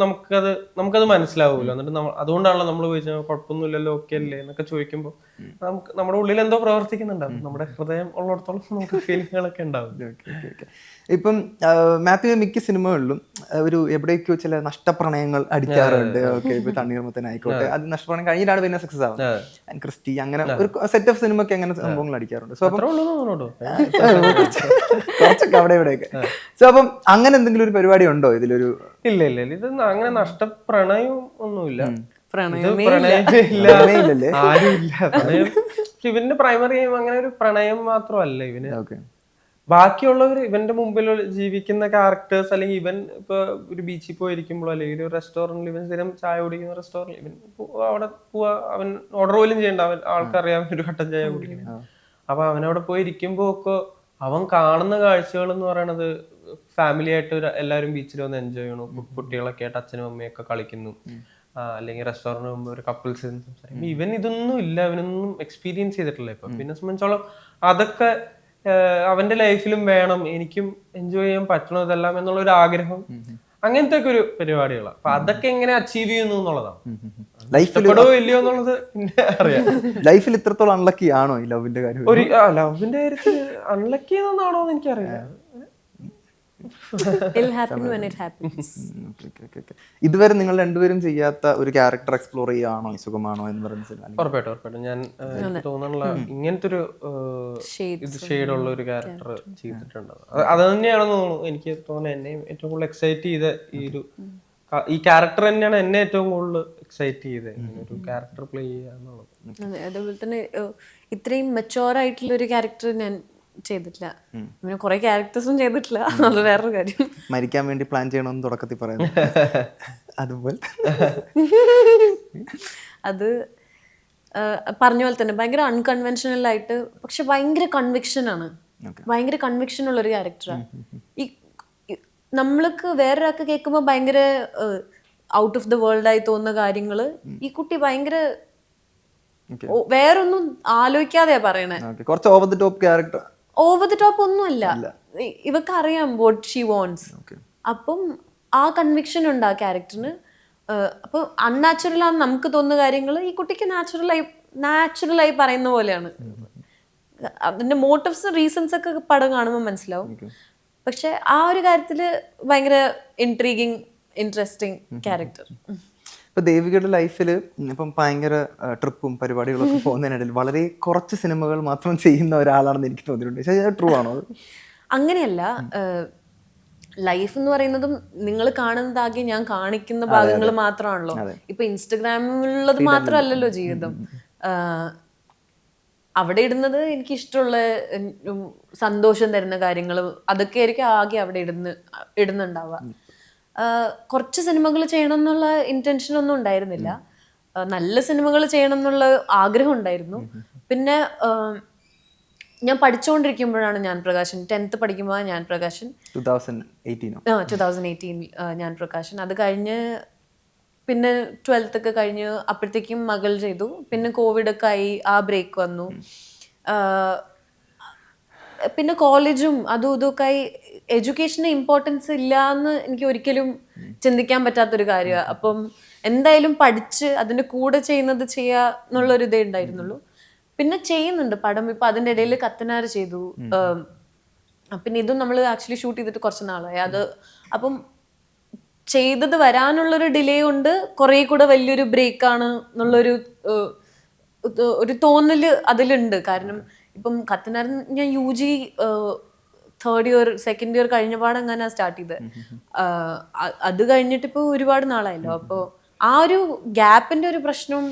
നമുക്കത് മനസ്സിലാവുമല്ലോ. എന്നിട്ട് അതുകൊണ്ടാണല്ലോ നമ്മൾ ചോദിച്ചാൽ കുഴപ്പമൊന്നുമില്ലല്ലോ, ഓക്കെ അല്ലേ എന്നൊക്കെ ചോദിക്കുമ്പോൾ നമുക്ക് നമ്മുടെ ഉള്ളിൽ എന്തോ പ്രവർത്തിക്കുന്നുണ്ടാവും. നമ്മുടെ ഹൃദയം ഉള്ളിടത്തോളം നമുക്ക് ഫീലിങ്ങുകളൊക്കെ ഉണ്ടാവും. ഇപ്പം മാത്യു മിക്ക സിനിമകളിലും ഒരു എവിടേക്കോ ചില നഷ്ടപ്രണയങ്ങൾ അടിക്കാറുണ്ട്. ഓക്കെ, ഇപ്പൊ തണ്ണീർമത്തനായിക്കോട്ടെ, അത് നഷ്ടപ്രണയം കഴിഞ്ഞിട്ടാണ് പിന്നെ സക്സസ് ആവുന്നത്. ക്രിസ്റ്റി, അങ്ങനെ ഒരു സെറ്റ് ഓഫ് സിനിമയ്ക്ക് അങ്ങനെ സംഭവങ്ങൾ അടിക്കാറുണ്ട്. സോ കുറച്ചൊക്കെ അവിടെ ഇവിടെയൊക്കെ. സോ അപ്പം അങ്ങനെ എന്തെങ്കിലും ഒരു പരിപാടി ഉണ്ടോ ഇതിലൊരു? ഇല്ല, ഇത് അങ്ങനെ നഷ്ടപ്രണയം ഒന്നുമില്ല. ഇവന്റെ പ്രൈമറി അങ്ങനെ ഒരു പ്രണയം മാത്രമല്ല ഇവന്. ബാക്കിയുള്ളവർ ഇവന്റെ മുമ്പിൽ ജീവിക്കുന്ന ക്യാരക്ടേഴ്സ്, അല്ലെങ്കിൽ ഇവൻ ഇപ്പൊ ഒരു ബീച്ചിൽ പോയിരിക്കുമ്പോഴോ അല്ലെങ്കിൽ ഒരു റെസ്റ്റോറന്റിൽ ഇവൻ സ്ഥിരം ചായ കുടിക്കുന്ന റെസ്റ്റോറന്റിൽ ഇവൻ അവിടെ പോവാ, അവൻ ഓർഡർ പോലും ചെയ്യണ്ട, അവൻ ആൾക്കറിയാം ഒരു കട്ടൻ ചായ കുടിക്കുന്നത്. അപ്പൊ അവനവിടെ പോയി ഇരിക്കുമ്പോ ഒക്കെ അവൻ കാണുന്ന കാഴ്ചകൾ എന്ന് പറയണത് ഫാമിലി ആയിട്ട് എല്ലാവരും ബീച്ചിൽ വന്ന് എൻജോയ് ചെയ്യണു, കുട്ടികളൊക്കെ ആയിട്ട് അച്ഛനും അമ്മയൊക്കെ കളിക്കുന്നു, അല്ലെങ്കിൽ റെസ്റ്റോറൻറ്റ് മുമ്പ് ഒരു കപ്പിൾസ് സംസാരിക്കും. ഇവൻ ഇതൊന്നും ഇല്ല, അവനൊന്നും എക്സ്പീരിയൻസ് ചെയ്തിട്ടില്ല. ഇപ്പൊ പിന്നെ സംബന്ധിച്ചോളം അതൊക്കെ അവന്റെ ലൈഫിലും വേണം, എനിക്കും എൻജോയ് ചെയ്യാൻ പറ്റണം ഇതെല്ലാം എന്നുള്ള ഒരു ആഗ്രഹം, അങ്ങനത്തെ ഒക്കെ ഒരു പരിപാടികളാണ്. അപ്പൊ അതൊക്കെ എങ്ങനെ അച്ചീവ് ചെയ്യുന്നു എന്നുള്ളതാണ്. ഇഷ്ടപ്പെടോ ഇല്ലയോ എന്നുള്ളത് പിന്നെ അറിയാം. ലൈഫിൽ ഇത്രത്തോളം അൺലക്കി ആണോ ഈ ലവിന്റെ കാര്യം? ലവിന്റെ കാര്യത്തിൽ അൺലക്കി എന്നാണോ എന്ന് എനിക്കറിയില്ല. ഇതുവരെ നിങ്ങൾ രണ്ടുപേരും ചെയ്യാത്ത ഒരു ക്യാരക്ടർ എക്സ്പ്ലോർ ചെയ്യാണോ ഈ സുഖമാണോ എന്ന് പറയുന്നത്? ഉറപ്പായിട്ടും ഞാൻ തോന്നുന്നുള്ള ഇങ്ങനത്തെ ഒരു ഷെയ്ഡുള്ള ഒരു ക്യാരക്ടർ ചെയ്തിട്ടുണ്ട്. അത് തന്നെയാണെന്ന് തോന്നുന്നു എനിക്ക് തോന്നുന്നത്. എന്നെ ഏറ്റവും കൂടുതൽ എക്സൈറ്റ് ചെയ്ത ഈ ക്യാരക്ടർ തന്നെയാണ് എന്നെ ഏറ്റവും കൂടുതൽ എക്സൈറ്റ് ചെയ്തത്, ഒരു ക്യാരക്ടർ പ്ലേ ചെയ്യുക എന്നുള്ളത്. അതേപോലെ തന്നെ ഇത്രയും മെച്ചോർ ആയിട്ടുള്ള ഒരു ക്യാരക്ടർ ഞാൻ ചെയ്തിട്ടില്ല. പിന്നെ കുറെ ക്യാരക്ടേഴ്സും ചെയ്തിട്ടില്ല, അത് വേറൊരു കാര്യം. മരിക്കാൻ വേണ്ടി പ്ലാൻ ചെയ്യണമെന്ന് തുടക്കത്തിൽ പറയുന്നത് അതുപോലെ അത് പറഞ്ഞ പോലെ തന്നെ ഭയങ്കര അൺകൺവെൻഷണൽ ആയിട്ട്, പക്ഷെ ഭയങ്കര കൺവിക്ഷൻ ആണ്, ഭയങ്കര കൺവിക്ഷൻ ഉള്ള ഒരു ക്യാരക്ടറാണ്. ഈ നമ്മൾക്ക് വേറൊരാൾക്ക് കേൾക്കുമ്പോൾ ഭയങ്കര ഔട്ട് ഓഫ് ദ വേൾഡ് ആയി തോന്നുന്ന കാര്യങ്ങള് ഈ കുട്ടി ഭയങ്കര വേറൊന്നും ആലോചിക്കാതെയാ പറയണേ. കുറച്ച് over the top character. Over the top ഒന്നുമല്ല, ഇവക്ക് അറിയാം വാട്ട് ഷീ വോണ്ട്സ്. അപ്പം ആ കൺവിക്ഷൻ ഉണ്ട് ആ ക്യാരക്ടറിന്. അപ്പൊ അൺനാച്ചുറൽ ആണെന്ന് നമുക്ക് തോന്നുന്ന കാര്യങ്ങൾ ഈ കുട്ടിക്ക് നാച്ചുറലായി പറയുന്ന പോലെയാണ്. അതിന്റെ മോട്ടീവ്സ് റീസൺസ് ഒക്കെ പടം കാണുമ്പോൾ മനസ്സിലാവും. പക്ഷെ ആ ഒരു കാര്യത്തില് ഭയങ്കര ഇൻട്രീഗിങ് ഇൻട്രസ്റ്റിംഗ് ക്യാരക്ടർ. ഇപ്പൊ ദേവികയുടെ ലൈഫിൽ ഇപ്പം ഭയങ്കര ട്രിപ്പും പരിപാടികളൊക്കെ പോകുന്നതിനിടയിൽ വളരെ കുറച്ച് സിനിമകൾ മാത്രം ചെയ്യുന്ന ഒരാളാണെന്ന് എനിക്ക് തോന്നിയിട്ടുണ്ട്. ട്രൂ ആണോ? അങ്ങനെയല്ല, ലൈഫ് എന്ന് പറയുന്നതും നിങ്ങൾ കാണുന്നതാകെ ഞാൻ കാണിക്കുന്ന ഭാഗങ്ങൾ മാത്രമാണല്ലോ. ഇപ്പൊ ഇൻസ്റ്റഗ്രാമിലുള്ളത് മാത്രമല്ലല്ലോ ജീവിതം. അവിടെ ഇടുന്നത് എനിക്ക് ഇഷ്ടമുള്ള സന്തോഷം തരുന്ന കാര്യങ്ങൾ അതൊക്കെ ആയിരിക്കും ആകെ അവിടെ ഇടുന്നുണ്ടാവുക. കുറച്ച് സിനിമകൾ ചെയ്യണം എന്നുള്ള ഇന്റൻഷൻ ഒന്നും ഉണ്ടായിരുന്നില്ല. നല്ല സിനിമകൾ ചെയ്യണം എന്നുള്ള ആഗ്രഹം ഉണ്ടായിരുന്നു. പിന്നെ ഞാൻ പഠിച്ചുകൊണ്ടിരിക്കുമ്പോഴാണ് ഞാൻ പ്രകാശൻ 10th പഠിക്കുമ്പോൾ ഞാൻ പ്രകാശൻ 2018 ഞാൻ പ്രകാശൻ. അത് കഴിഞ്ഞ് പിന്നെ 12th ഒക്കെ കഴിഞ്ഞ് അപ്പോഴത്തേക്കും മകൾ ചെയ്തു. പിന്നെ കോവിഡൊക്കെ ആയി, ആ ബ്രേക്ക് വന്നു. പിന്നെ കോളേജും അതും ഇതൊക്കെ ആയി. എഡ്യൂക്കേഷന് ഇമ്പോർട്ടൻസ് ഇല്ല എന്ന് എനിക്ക് ഒരിക്കലും ചിന്തിക്കാൻ പറ്റാത്തൊരു കാര്യമാണ്. അപ്പം എന്തായാലും പഠിച്ച് അതിൻ്റെ കൂടെ ചെയ്യുന്നത് ചെയ്യുക എന്നുള്ളൊരു ഇതേ ഉണ്ടായിരുന്നുള്ളൂ. പിന്നെ ചെയ്യുന്നുണ്ട് പടം. ഇപ്പം അതിൻ്റെ ഇടയിൽ കത്തനാർ ചെയ്തു. പിന്നെ ഇതും നമ്മൾ ആക്ച്വലി ഷൂട്ട് ചെയ്തിട്ട് കുറച്ച് നാളായി. അത് അപ്പം ചെയ്തത് വരാനുള്ളൊരു ഡിലേ കൊണ്ട് കുറേ കൂടെ വലിയൊരു ബ്രേക്കാണ് എന്നുള്ളൊരു ഒരു തോന്നൽ അതിലുണ്ട്. കാരണം ഇപ്പം കത്തനാർ ഞാൻ UG 3rd year 2nd year കഴിഞ്ഞ പാടെങ്ങനെ സ്റ്റാർട്ട് ചെയ്തത്. അത് കഴിഞ്ഞിട്ട് ഇപ്പോൾ ഒരുപാട് നാളായല്ലോ. അപ്പോൾ ആ ഒരു ഗ്യാപ്പിന്റെ ഒരു പ്രശ്നം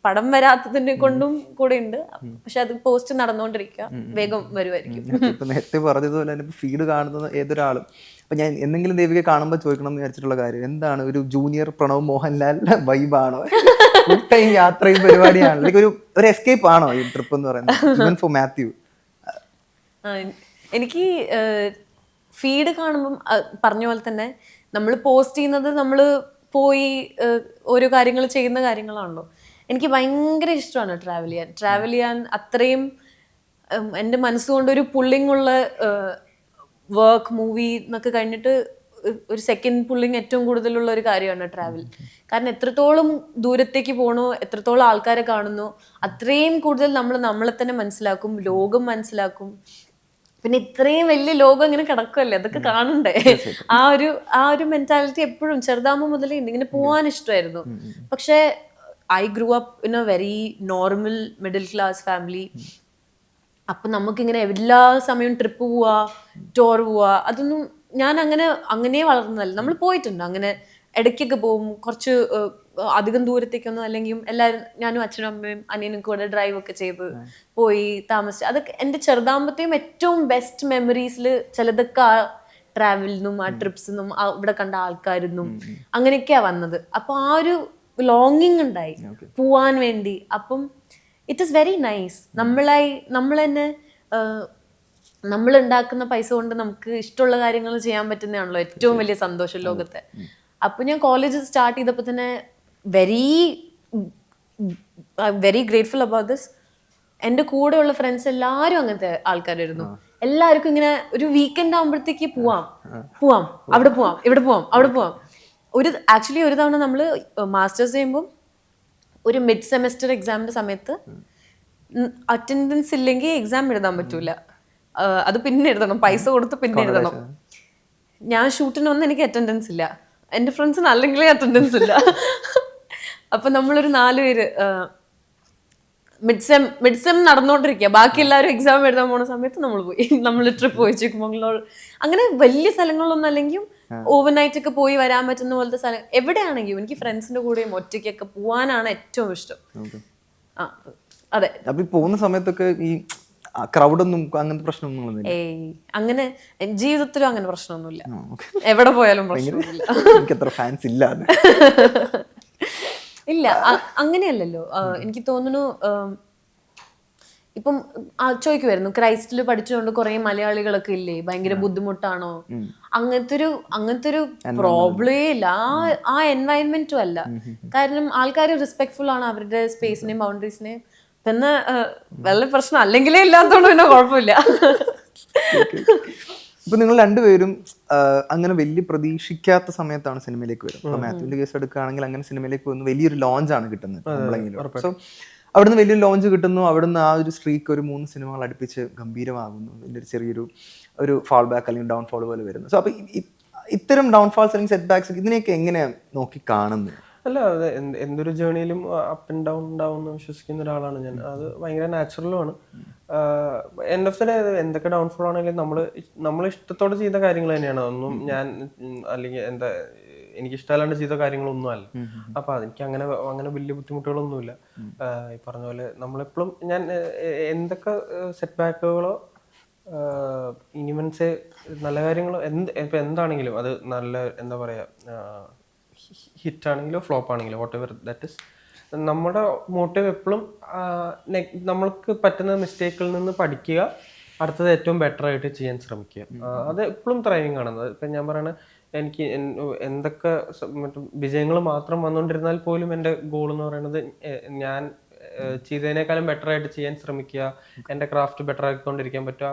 പടം വരാത്തതിനെ കൊണ്ടും കൂടെ ഉണ്ട്. പക്ഷെ അത് പോസ്റ്റ് നടന്നുകൊണ്ടിരിക്കുക, വേഗം വരുമായിരിക്കും. ഇപ്പൊ നേരത്തെ പറഞ്ഞതുപോലെ തന്നെ ഫീഡ് കാണുന്നത് ഏതൊരാളും, അപ്പൊ ഞാൻ എന്തെങ്കിലും ദേവിക കാണുമ്പോൾ ചോദിക്കണം എന്ന് വിചാരിച്ചിട്ടുള്ള കാര്യം എന്താണ്, ഒരു ജൂനിയർ പ്രണവ് മോഹൻലാൽ വൈബാണോ, ഫുൾ ടൈം യാത്രയും പരിപാടിയാണ്, ലൈക്ക് ഒരു എസ്കേപ്പ് ആണോ ഈ ട്രിപ്പ് എന്ന് പറയുന്നത് ഫോർ മാത്യു? എനിക്ക് ഫീഡ് കാണുമ്പം പറഞ്ഞ പോലെ തന്നെ നമ്മൾ പോസ്റ്റ് ചെയ്യുന്നത് നമ്മൾ പോയി ഓരോ കാര്യങ്ങൾ ചെയ്യുന്ന കാര്യങ്ങളാണല്ലോ. എനിക്ക് ഭയങ്കര ഇഷ്ടമാണ് ട്രാവൽ ചെയ്യാൻ അത്രയും എൻ്റെ മനസ്സുകൊണ്ട് ഒരു പുള്ളിങ് ഉള്ള വർക്ക് മൂവി എന്നൊക്കെ കഴിഞ്ഞിട്ട് ഒരു സെക്കൻഡ് പുള്ളിങ് ഏറ്റവും കൂടുതലുള്ള ഒരു കാര്യമാണ് ട്രാവൽ. കാരണം എത്രത്തോളം ദൂരത്തേക്ക് പോകണോ, എത്രത്തോളം ആൾക്കാരെ കാണുന്നു, അത്രയും കൂടുതൽ നമ്മൾ നമ്മളെ തന്നെ മനസ്സിലാക്കും, ലോകം മനസ്സിലാക്കും. പിന്നെ ഇത്രയും വലിയ ലോകം ഇങ്ങനെ കിടക്കുമല്ലേ, അതൊക്കെ കാണണ്ടേ. ആ ഒരു മെന്റാലിറ്റി എപ്പോഴും ചെറുതാകുമ്പോൾ മുതലേ ഉണ്ട്. ഇങ്ങനെ പോകാൻ ഇഷ്ടമായിരുന്നു. പക്ഷേ I grew up in a very normal middle class family. അപ്പം നമുക്കിങ്ങനെ എല്ലാ സമയവും ട്രിപ്പ് പോവാ, ടൂർ പോവാ, അതൊന്നും ഞാൻ അങ്ങനെ വളർന്നതല്ല. നമ്മൾ പോയിട്ടുണ്ട്, അങ്ങനെ ഇടയ്ക്കൊക്കെ പോവും, കുറച്ച് അധികം ദൂരത്തേക്കൊന്നും അല്ലെങ്കിൽ എല്ലാവരും ഞാനും അച്ഛനും അമ്മയും അനിയനും കൂടെ ഡ്രൈവ് ഒക്കെ ചെയ്ത് പോയി താമസിച്ച്. അതൊക്കെ എൻ്റെ ചെറുതാകുമ്പത്തെയും ഏറ്റവും ബെസ്റ്റ് മെമ്മറീസിൽ ചിലതൊക്കെ ആ ട്രാവലിനും ആ ട്രിപ്സിനും ഇവിടെ കണ്ട ആൾക്കാരിന്നും അങ്ങനെയൊക്കെയാണ് വന്നത്. അപ്പോൾ ആ ഒരു ലോങ്ങിങ് ഉണ്ടായി പോവാൻ വേണ്ടി. അപ്പം ഇറ്റ് ഈസ് വെരി നൈസ്. നമ്മൾ തന്നെ നമ്മൾ ഉണ്ടാക്കുന്ന പൈസ കൊണ്ട് നമുക്ക് ഇഷ്ടമുള്ള കാര്യങ്ങൾ ചെയ്യാൻ പറ്റുന്നതാണല്ലോ ഏറ്റവും വലിയ സന്തോഷം ലോകത്തെ. അപ്പൊ ഞാൻ കോളേജ് സ്റ്റാർട്ട് ചെയ്തപ്പോൾ തന്നെ വെരി ഗ്രേറ്റ്ഫുൾ അബൌട്ട് ദിസ്. എൻ്റെ കൂടെയുള്ള ഫ്രണ്ട്സ് എല്ലാവരും അങ്ങനത്തെ ആൾക്കാരായിരുന്നു. എല്ലാവർക്കും ഇങ്ങനെ ഒരു വീക്കെൻഡ് ആകുമ്പോഴത്തേക്ക് പോവാം, അവിടെ പോവാം, ഇവിടെ പോവാം, അവിടെ പോവാം. ആക്ച്വലി ഒരു തവണ നമ്മൾ മാസ്റ്റേഴ്സ് ചെയ്യുമ്പോൾ ഒരു മിഡ് സെമസ്റ്റർ എക്സാമിന്റെ സമയത്ത് അറ്റൻഡൻസ് ഇല്ലെങ്കിൽ എക്സാം എഴുതാൻ പറ്റൂല. അത് പിന്നെ എഴുതണം, പൈസ കൊടുത്ത് പിന്നെ എഴുതണം. ഞാൻ ഷൂട്ടിന് വന്ന് എനിക്ക് അറ്റൻഡൻസ് ഇല്ല, എൻ്റെ ഫ്രണ്ട്സിന് അല്ലെങ്കിലേ അറ്റൻഡൻസ് ഇല്ല. അപ്പൊ നമ്മളൊരു 4 പേര് മിഡ് സെം നടന്നുകൊണ്ടിരിക്കുക, ബാക്കി എല്ലാവരും എക്സാം എഴുതാൻ പോണ സമയത്ത് നമ്മൾ ട്രിപ്പ് പോയി ചിക്കമംഗ്ലൂർ, അങ്ങനെ വലിയ സ്ഥലങ്ങളിലൊന്നും അല്ലെങ്കിൽ ഓവർനൈറ്റ് ഒക്കെ പോയി വരാൻ പറ്റുന്ന പോലത്തെ സ്ഥലം എവിടെയാണെങ്കിലും എനിക്ക് ഫ്രണ്ട്സിന്റെ കൂടെയും ഒറ്റയ്ക്കൊക്കെ പോവാനാണ് ഏറ്റവും ഇഷ്ടം. അതെ. അപ്പൊ പോകുന്ന സമയത്തൊക്കെ ഈ ക്രൗഡൊന്നും അങ്ങനത്തെ പ്രശ്നമൊന്നും അങ്ങനെ ജീവിതത്തിലും അങ്ങനെ പ്രശ്നമൊന്നുമില്ല, എവിടെ പോയാലും പ്രശ്നമൊന്നുമില്ല. എനിക്കത്ര ഫാൻസ് ഇല്ല. ഇല്ല, അങ്ങനെയല്ലല്ലോ. എനിക്ക് തോന്നുന്നു ഇപ്പം ചോദിക്കുമായിരുന്നു, ക്രൈസ്റ്റിൽ പഠിച്ചുകൊണ്ട് കുറെ മലയാളികളൊക്കെ ഇല്ലേ, ഭയങ്കര ബുദ്ധിമുട്ടാണോ? അങ്ങനത്തെ ഒരു പ്രോബ്ലമേ ഇല്ല. ആ എൻവയൺമെന്റും അല്ല. കാരണം ആൾക്കാർ റെസ്പെക്ട്ഫുൾ ആണ് അവരുടെ സ്പേസിനെയും ബൗണ്ടറീസിനെയും. പിന്നെ വല്ല പ്രശ്നം അല്ലെങ്കിലേ ഇല്ലാത്തതുകൊണ്ട് പിന്നെ കുഴപ്പമില്ല. ഇപ്പൊ നിങ്ങൾ രണ്ടുപേരും അങ്ങനെ വലിയ പ്രതീക്ഷിക്കാത്ത സമയത്താണ് സിനിമയിലേക്ക് വരുന്നത്. ഇപ്പൊ മാത്യുവിന്റെ കേസ് എടുക്കുകയാണെങ്കിൽ അങ്ങനെ സിനിമയിലേക്ക് വന്ന് വലിയൊരു ലോഞ്ചാണ് കിട്ടുന്നത് നമ്മളെങ്കിലും. സോ അവിടുന്ന് വലിയൊരു ലോഞ്ച് കിട്ടുന്നു, അവിടുന്ന് ആ ഒരു സ്ട്രീക്ക് ഒരു 3 സിനിമകൾ അടുപ്പിച്ച് ഗംഭീരമാകുന്നു, ഇതിൻ്റെ ചെറിയൊരു ഫാൾ ബാക്ക് അല്ലെങ്കിൽ ഡൗൺഫോൾ പോലെ വരുന്നു. സോ അപ്പൊ ഇത്തരം ഡൗൺഫാൾസ് അല്ലെങ്കിൽ സെറ്റ് ബാക്സ് ഇതിനെയൊക്കെ എങ്ങനെയാണ് നോക്കി കാണുന്നത്? അല്ല, അത് എന്തൊരു ജേണിയിലും അപ്പ് ആൻഡ് ഡൗൺ ഉണ്ടാവും എന്ന് വിശ്വസിക്കുന്ന ഒരാളാണ് ഞാൻ. അത് ഭയങ്കര നാച്ചുറലുമാണ്. എൻഡ് ഓഫ് ദ ഡേ എന്തൊക്കെ ഡൗൺഫോൾ ആണെങ്കിലും നമ്മൾ ഇഷ്ടത്തോടെ ചെയ്ത കാര്യങ്ങൾ തന്നെയാണ്. ഒന്നും ഞാൻ അല്ലെങ്കിൽ എനിക്ക് ഇഷ്ടമല്ലാണ്ട് ചെയ്ത കാര്യങ്ങളൊന്നും അല്ല. അപ്പൊ എനിക്ക് അങ്ങനെ വലിയ ബുദ്ധിമുട്ടുകളൊന്നുമില്ല. ഈ പറഞ്ഞ പോലെ നമ്മളെപ്പോഴും ഞാൻ എന്തൊക്കെ സെറ്റ് ബാക്കുകളോ ഇനി നല്ല കാര്യങ്ങളോ ഇപ്പൊ എന്താണെങ്കിലും അത് നല്ല എന്താ പറയാ ഹിറ്റ് ആണെങ്കിലോ ഫ്ലോപ്പ് ആണെങ്കിലോ വാട്ട് എവർ ദാറ്റ് ഇസ്, നമ്മുടെ മോട്ടീവ് എപ്പോഴും നമ്മൾക്ക് പറ്റുന്ന മിസ്റ്റേക്കിൽ നിന്ന് പഠിക്കുക, അടുത്തത് ഏറ്റവും ബെറ്റർ ആയിട്ട് ചെയ്യാൻ ശ്രമിക്കുക. അത് എപ്പോഴും ത്രൈവിങ് ആണ്. ഇപ്പം ഞാൻ പറയണ എനിക്ക് എന്തൊക്കെ വിജയങ്ങൾ മാത്രം വന്നുകൊണ്ടിരുന്നാൽ പോലും എൻ്റെ ഗോൾ എന്ന് പറയുന്നത് ഞാൻ ചെയ്തതിനേക്കാളും ബെറ്റർ ആയിട്ട് ചെയ്യാൻ ശ്രമിക്കുക, എൻ്റെ ക്രാഫ്റ്റ് ബെറ്റർ ആക്കിക്കൊണ്ടിരിക്കാൻ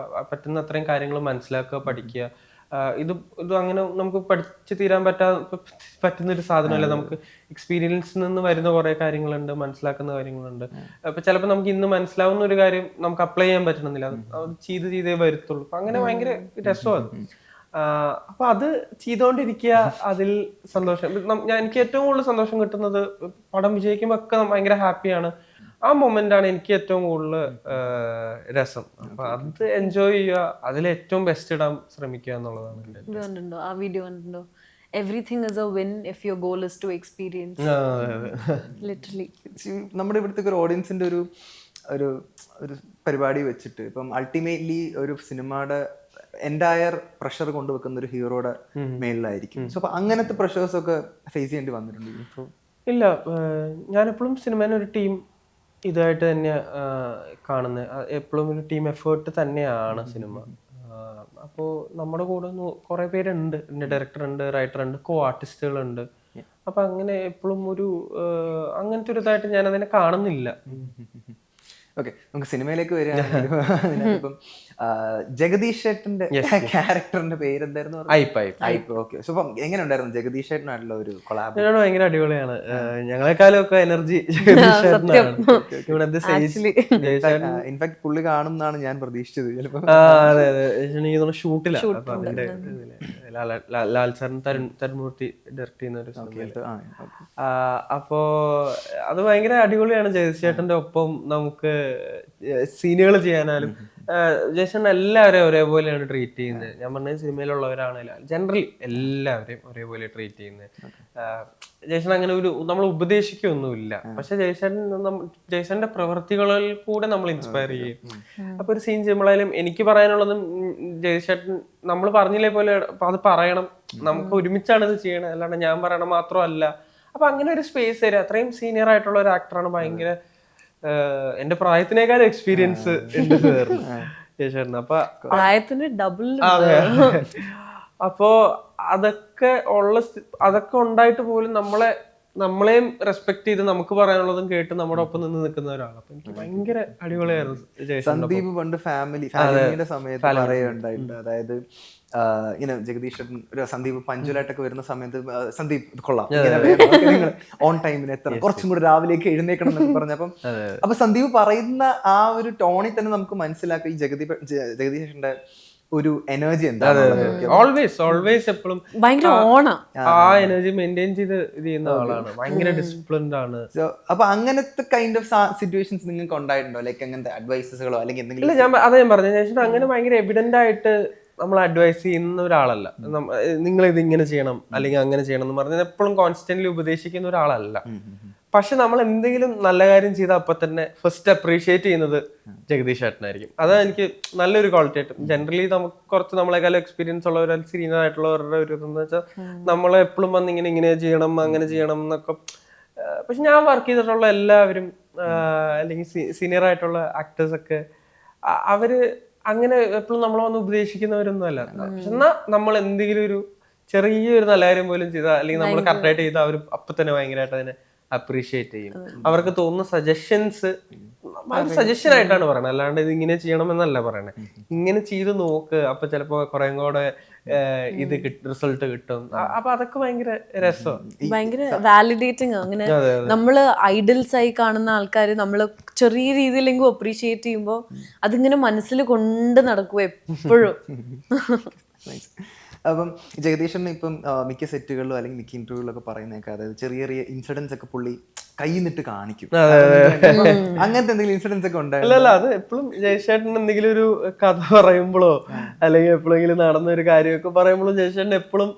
പറ്റുന്ന അത്രയും കാര്യങ്ങൾ മനസ്സിലാക്കുക, പഠിക്കുക. ഇത് അങ്ങനെ നമുക്ക് പഠിച്ചു തീരാൻ പറ്റുന്ന ഒരു സാധനമല്ല. നമുക്ക് എക്സ്പീരിയൻസിൽ നിന്ന് വരുന്ന കുറെ കാര്യങ്ങളുണ്ട്, മനസ്സിലാക്കുന്ന കാര്യങ്ങളുണ്ട്. അപ്പൊ ചിലപ്പോൾ നമുക്ക് ഇന്ന് മനസ്സിലാവുന്ന ഒരു കാര്യം നമുക്ക് അപ്ലൈ ചെയ്യാൻ പറ്റണമെന്നില്ല, അത് ചെയ്തേ വരുത്തുള്ളൂ. അപ്പൊ അങ്ങനെ ഭയങ്കര രസമാണ്. അപ്പൊ അത് ചെയ്തോണ്ടിരിക്കുക, അതിൽ സന്തോഷം. എനിക്ക് ഏറ്റവും കൂടുതൽ സന്തോഷം കിട്ടുന്നത് പടം വിജയിക്കുമ്പോ ഒക്കെ ഭയങ്കര ഹാപ്പിയാണ്. ആ മൊമെന്റ് ആണ് എനിക്ക് ഏറ്റവും കൂടുതൽ രസം. അപ്പൊ അത് എൻജോയ് ചെയ്യുക, അതിൽ ഏറ്റവും ബെസ്റ്റ് ഇടാൻ ശ്രമിക്കുക എന്നുള്ളതാണ്. ആ വീഡിയോ കണ്ടിട്ടുണ്ടോ? Everything is a win if your goal is to experience. Literally. നമ്മുടെ ഇവിടുത്തെ ഒരു ഓഡിയൻസിന്റെ ഒരു പരിപാടി വെച്ചിട്ട് ഇപ്പം അൾട്ടിമേറ്റ്ലി ഒരു സിനിമയുടെ എൻറ്റയർ പ്രഷർ കൊണ്ടുവെക്കുന്ന ഒരു ഹീറോയുടെ മേളിലായിരിക്കും. സോ അപ്പൊ അങ്ങനത്തെ പ്രഷേഴ്സ് ഒക്കെ ഫേസ് ചെയ്യേണ്ടി വന്നിട്ടുണ്ട്? ഇല്ല, ഞാനെപ്പോഴും സിനിമേനെ ഒരു ടീം ഇതായിട്ട് തന്നെ കാണുന്നത്. എപ്പോഴും ഒരു ടീം എഫേർട്ട് തന്നെയാണ് സിനിമ. അപ്പോൾ നമ്മുടെ കൂടെ കുറെ പേരുണ്ട്, ഡയറക്ടർ ഉണ്ട്, റൈറ്റർ ഉണ്ട്, കോ ആർട്ടിസ്റ്റുകളുണ്ട്. അപ്പൊ അങ്ങനെ എപ്പോഴും അങ്ങനത്തെ ഒരു ഇതായിട്ട് ഞാൻ അതിനെ കാണുന്നില്ല. ഓക്കെ, നമുക്ക് സിനിമയിലേക്ക് വരികയാണെങ്കിലും ജഗദീഷ് ചേട്ടന്റെ ക്യാരക്ടറിന്റെ പേര് എന്തായിരുന്നു? ഓക്കെ. സോ അപ്പം എങ്ങനെ ഉണ്ടായിരുന്നു ജഗദീഷ് ചേട്ടനായിട്ടുള്ള ഒരു കൊളാബ്? ഭയങ്കര അടിപൊളിയാണ്. ഞങ്ങളെക്കാളും ഒക്കെ എനർജി ഇൻഫാക്ട് പുള്ളി കാണുന്നാണ് ഞാൻ പ്രതീക്ഷിച്ചത്. ചിലപ്പോ അതെ അതെ, എനിക്ക് ഷൂട്ടിലാണ്. അപ്പൊ അതിന്റെ ലാൽ സാറിന് തരുൺമൂർത്തി ഡയറക്ട് ചെയ്യുന്ന ഒരു സമയത്ത്. അപ്പോ അത് ഭയങ്കര അടിപൊളിയാണ്. ജഗദീഷ് ചേട്ടന്റെ ഒപ്പം നമുക്ക് സീനുകൾ ചെയ്യാനാലും ജയസൺ എല്ലാവരെയും ഒരേപോലെയാണ് ട്രീറ്റ് ചെയ്യുന്നത്. ഞാൻ പറഞ്ഞത് സിനിമയിലുള്ളവരാണെങ്കിലും ജനറലി എല്ലാവരെയും ഒരേപോലെ ട്രീറ്റ് ചെയ്യുന്നത്. ജയസൺ അങ്ങനെ നമ്മൾ ഉപദേശിക്കൊന്നുമില്ല. പക്ഷെ ജയസന്റെ പ്രവൃത്തികളിൽ കൂടെ നമ്മൾ ഇൻസ്പയർ ചെയ്യും. അപ്പൊ ഒരു സീൻ ചെയ്യുമ്പോഴായാലും എനിക്ക് പറയാനുള്ളതും ജയസേട്ടൻ നമ്മൾ പറഞ്ഞില്ലേ പോലെ അത് പറയണം. നമുക്ക് ഒരുമിച്ചാണ് ഇത് ചെയ്യണത്, അല്ലാണ്ട് ഞാൻ പറയണം മാത്രമല്ല. അപ്പൊ അങ്ങനെ ഒരു സ്പേസ് തരാം. അത്രയും സീനിയർ ആയിട്ടുള്ള ഒരു ആക്ടറാണ്. ഭയങ്കര എന്റെ പ്രായത്തിനേക്കാൾ എക്സ്പീരിയൻസ് ഉണ്ട് ചേട്ടന്. അപ്പൊ പ്രായത്തിന് ഡബിൾ. അപ്പോ അതൊക്കെ ഉണ്ടായിട്ട് പോലും നമ്മളെയും റെസ്പെക്ട് ചെയ്ത് നമുക്ക് പറയാനുള്ളതും കേട്ട് നമ്മുടെ ഒപ്പം നിന്ന് നിൽക്കുന്ന ഒരാളാണ്. അപ്പൊ എനിക്ക് ഭയങ്കര അടിപൊളിയായിരുന്നു. സന്ദീപ് പണ്ട് ഫാമിലിയുടെ സമയത്ത് പറയുണ്ടായിട്ടുണ്ട്. അതായത് ഇങ്ങനെ ജഗദീഷ് ഒരു സന്ദീപ് പഞ്ചുലായിട്ടൊക്കെ വരുന്ന സമയത്ത് സന്ദീപ് കൊള്ളാം, നിങ്ങൾ ഓൺ ടൈമിന് എത്തണം, കുറച്ചും കൂടി രാവിലേക്ക് എഴുന്നേക്കണം എന്നൊക്കെ പറഞ്ഞപ്പം അപ്പൊ സന്ദീപ് പറയുന്ന ആ ഒരു ടോണിൽ തന്നെ നമുക്ക് മനസ്സിലാക്കാം ഈ ജഗദീഷിന്റെ ഒരു എനർജി എന്താണ്. ഓൾവേസ് എപ്പോഴും ഭയങ്കര ഓണ ആ എനർജി മെയിൻറ്റെയിൻ ചെയ്ത് ഇത് ചെയ്യുന്ന ആളാണ്. ഭയങ്കര ഡിസിപ്ലിൻഡ് ആണ്. അപ്പൊ അങ്ങനത്തെ കൈൻഡ് ഓഫ് സിറ്റുവേഷൻസ് നിങ്ങൾക്ക് ഉണ്ടായിട്ടുണ്ടോ? ലൈക്ക് അങ്ങനത്തെ അഡ്വൈസസുകളോ അല്ലെങ്കിൽ എന്തെങ്കിലും? ഇല്ല, ഞാൻ പറഞ്ഞു അങ്ങനെ ഭയങ്കര എവിഡന്റ് ആയിട്ട് നമ്മൾ അഡ്വൈസ് ചെയ്യുന്ന ഒരാളല്ല. നിങ്ങൾ ഇത് ഇങ്ങനെ ചെയ്യണം അല്ലെങ്കിൽ അങ്ങനെ ചെയ്യണം എന്ന് പറഞ്ഞാൽ എപ്പോഴും കോൺസ്റ്റന്റ്ലി ഉപദേശിക്കുന്ന ഒരാളല്ല. പക്ഷെ നമ്മൾ എന്തെങ്കിലും നല്ല കാര്യം ചെയ്താൽ അപ്പൊ തന്നെ ഫസ്റ്റ് അപ്രീഷിയേറ്റ് ചെയ്യുന്നത് ജഗദീഷ് ചേട്ടനായിരിക്കും. അതാണ് എനിക്ക് നല്ലൊരു ക്വാളിറ്റി ആയിട്ട്. ജനറലി നമുക്ക് കുറച്ച് നമ്മളെക്കാളും എക്സ്പീരിയൻസ് ഉള്ളവർ, സീനിയർ ആയിട്ടുള്ളവരുടെ ഒരു ഇതെന്ന് വെച്ചാൽ നമ്മളെ എപ്പോഴും വന്ന് ഇങ്ങനെ ചെയ്യണം അങ്ങനെ ചെയ്യണം എന്നൊക്കെ. പക്ഷെ ഞാൻ വർക്ക് ചെയ്തിട്ടുള്ള എല്ലാവരും അല്ലെങ്കിൽ സീനിയർ ആയിട്ടുള്ള ആക്ടേഴ്സ് ഒക്കെ അവര് അങ്ങനെ എപ്പോഴും നമ്മളെ വന്ന് ഉപദേശിക്കുന്നവരൊന്നും അല്ല. പക്ഷെ എന്നാൽ നമ്മൾ എന്തെങ്കിലും ഒരു ചെറിയൊരു നല്ല കാര്യം പോലും ചെയ്താൽ അല്ലെങ്കിൽ നമ്മൾ കറക്റ്റായിട്ട് ചെയ്താൽ അവർ അപ്പൊ തന്നെ ഭയങ്കരമായിട്ട് അതിനെ അപ്രീഷിയേറ്റ് ചെയ്യും. അവർക്ക് തോന്നുന്ന സജഷൻസ് സജഷൻ ആയിട്ടാണ് പറയണത്, അല്ലാണ്ട് ഇത് ഇങ്ങനെ ചെയ്യണമെന്നല്ല പറയണേ. ഇങ്ങനെ ചെയ്ത് നോക്ക്, അപ്പൊ ചിലപ്പോ കുറെ കൂടെ ഇത് റിസൾട്ട് കിട്ടും. അപ്പൊ അതൊക്കെ ഭയങ്കര രസമാണ്, ഭയങ്കര വാലിഡേറ്റിംഗ്. അങ്ങനെ നമ്മള് ഐഡൽസ് ആയി കാണുന്ന ആൾക്കാര് നമ്മള് ചെറിയ രീതിയിലെങ്കിലും അപ്രീഷിയേറ്റ് ചെയ്യുമ്പോ അതിങ്ങനെ മനസ്സിൽ കൊണ്ട് നടക്കും എപ്പോഴും. അപ്പം ജഗദീശന് ഇപ്പം മിക്ക സെറ്റുകളിലും അല്ലെങ്കിൽ മിക്ക ഇന്റർവ്യൂകളിലൊക്കെ പറയുന്നേക്കാം, അതായത് ചെറിയ ചെറിയ ഇൻസിഡൻസ് ഒക്കെ പുള്ളി കൈ നിട്ട് കാണിക്കും. അങ്ങനത്തെ എന്തെങ്കിലും ഇൻസിഡൻസ് ഒക്കെ ഉണ്ടായിരുന്നു? അല്ല അത് എപ്പോഴും ജയശേട്ടൻ എന്തെങ്കിലും ഒരു കഥ പറയുമ്പോഴോ അല്ലെങ്കിൽ എപ്പോഴെങ്കിലും നടന്ന ഒരു കാര്യമൊക്കെ പറയുമ്പോഴും ജയശേട്ടൻ എപ്പോഴും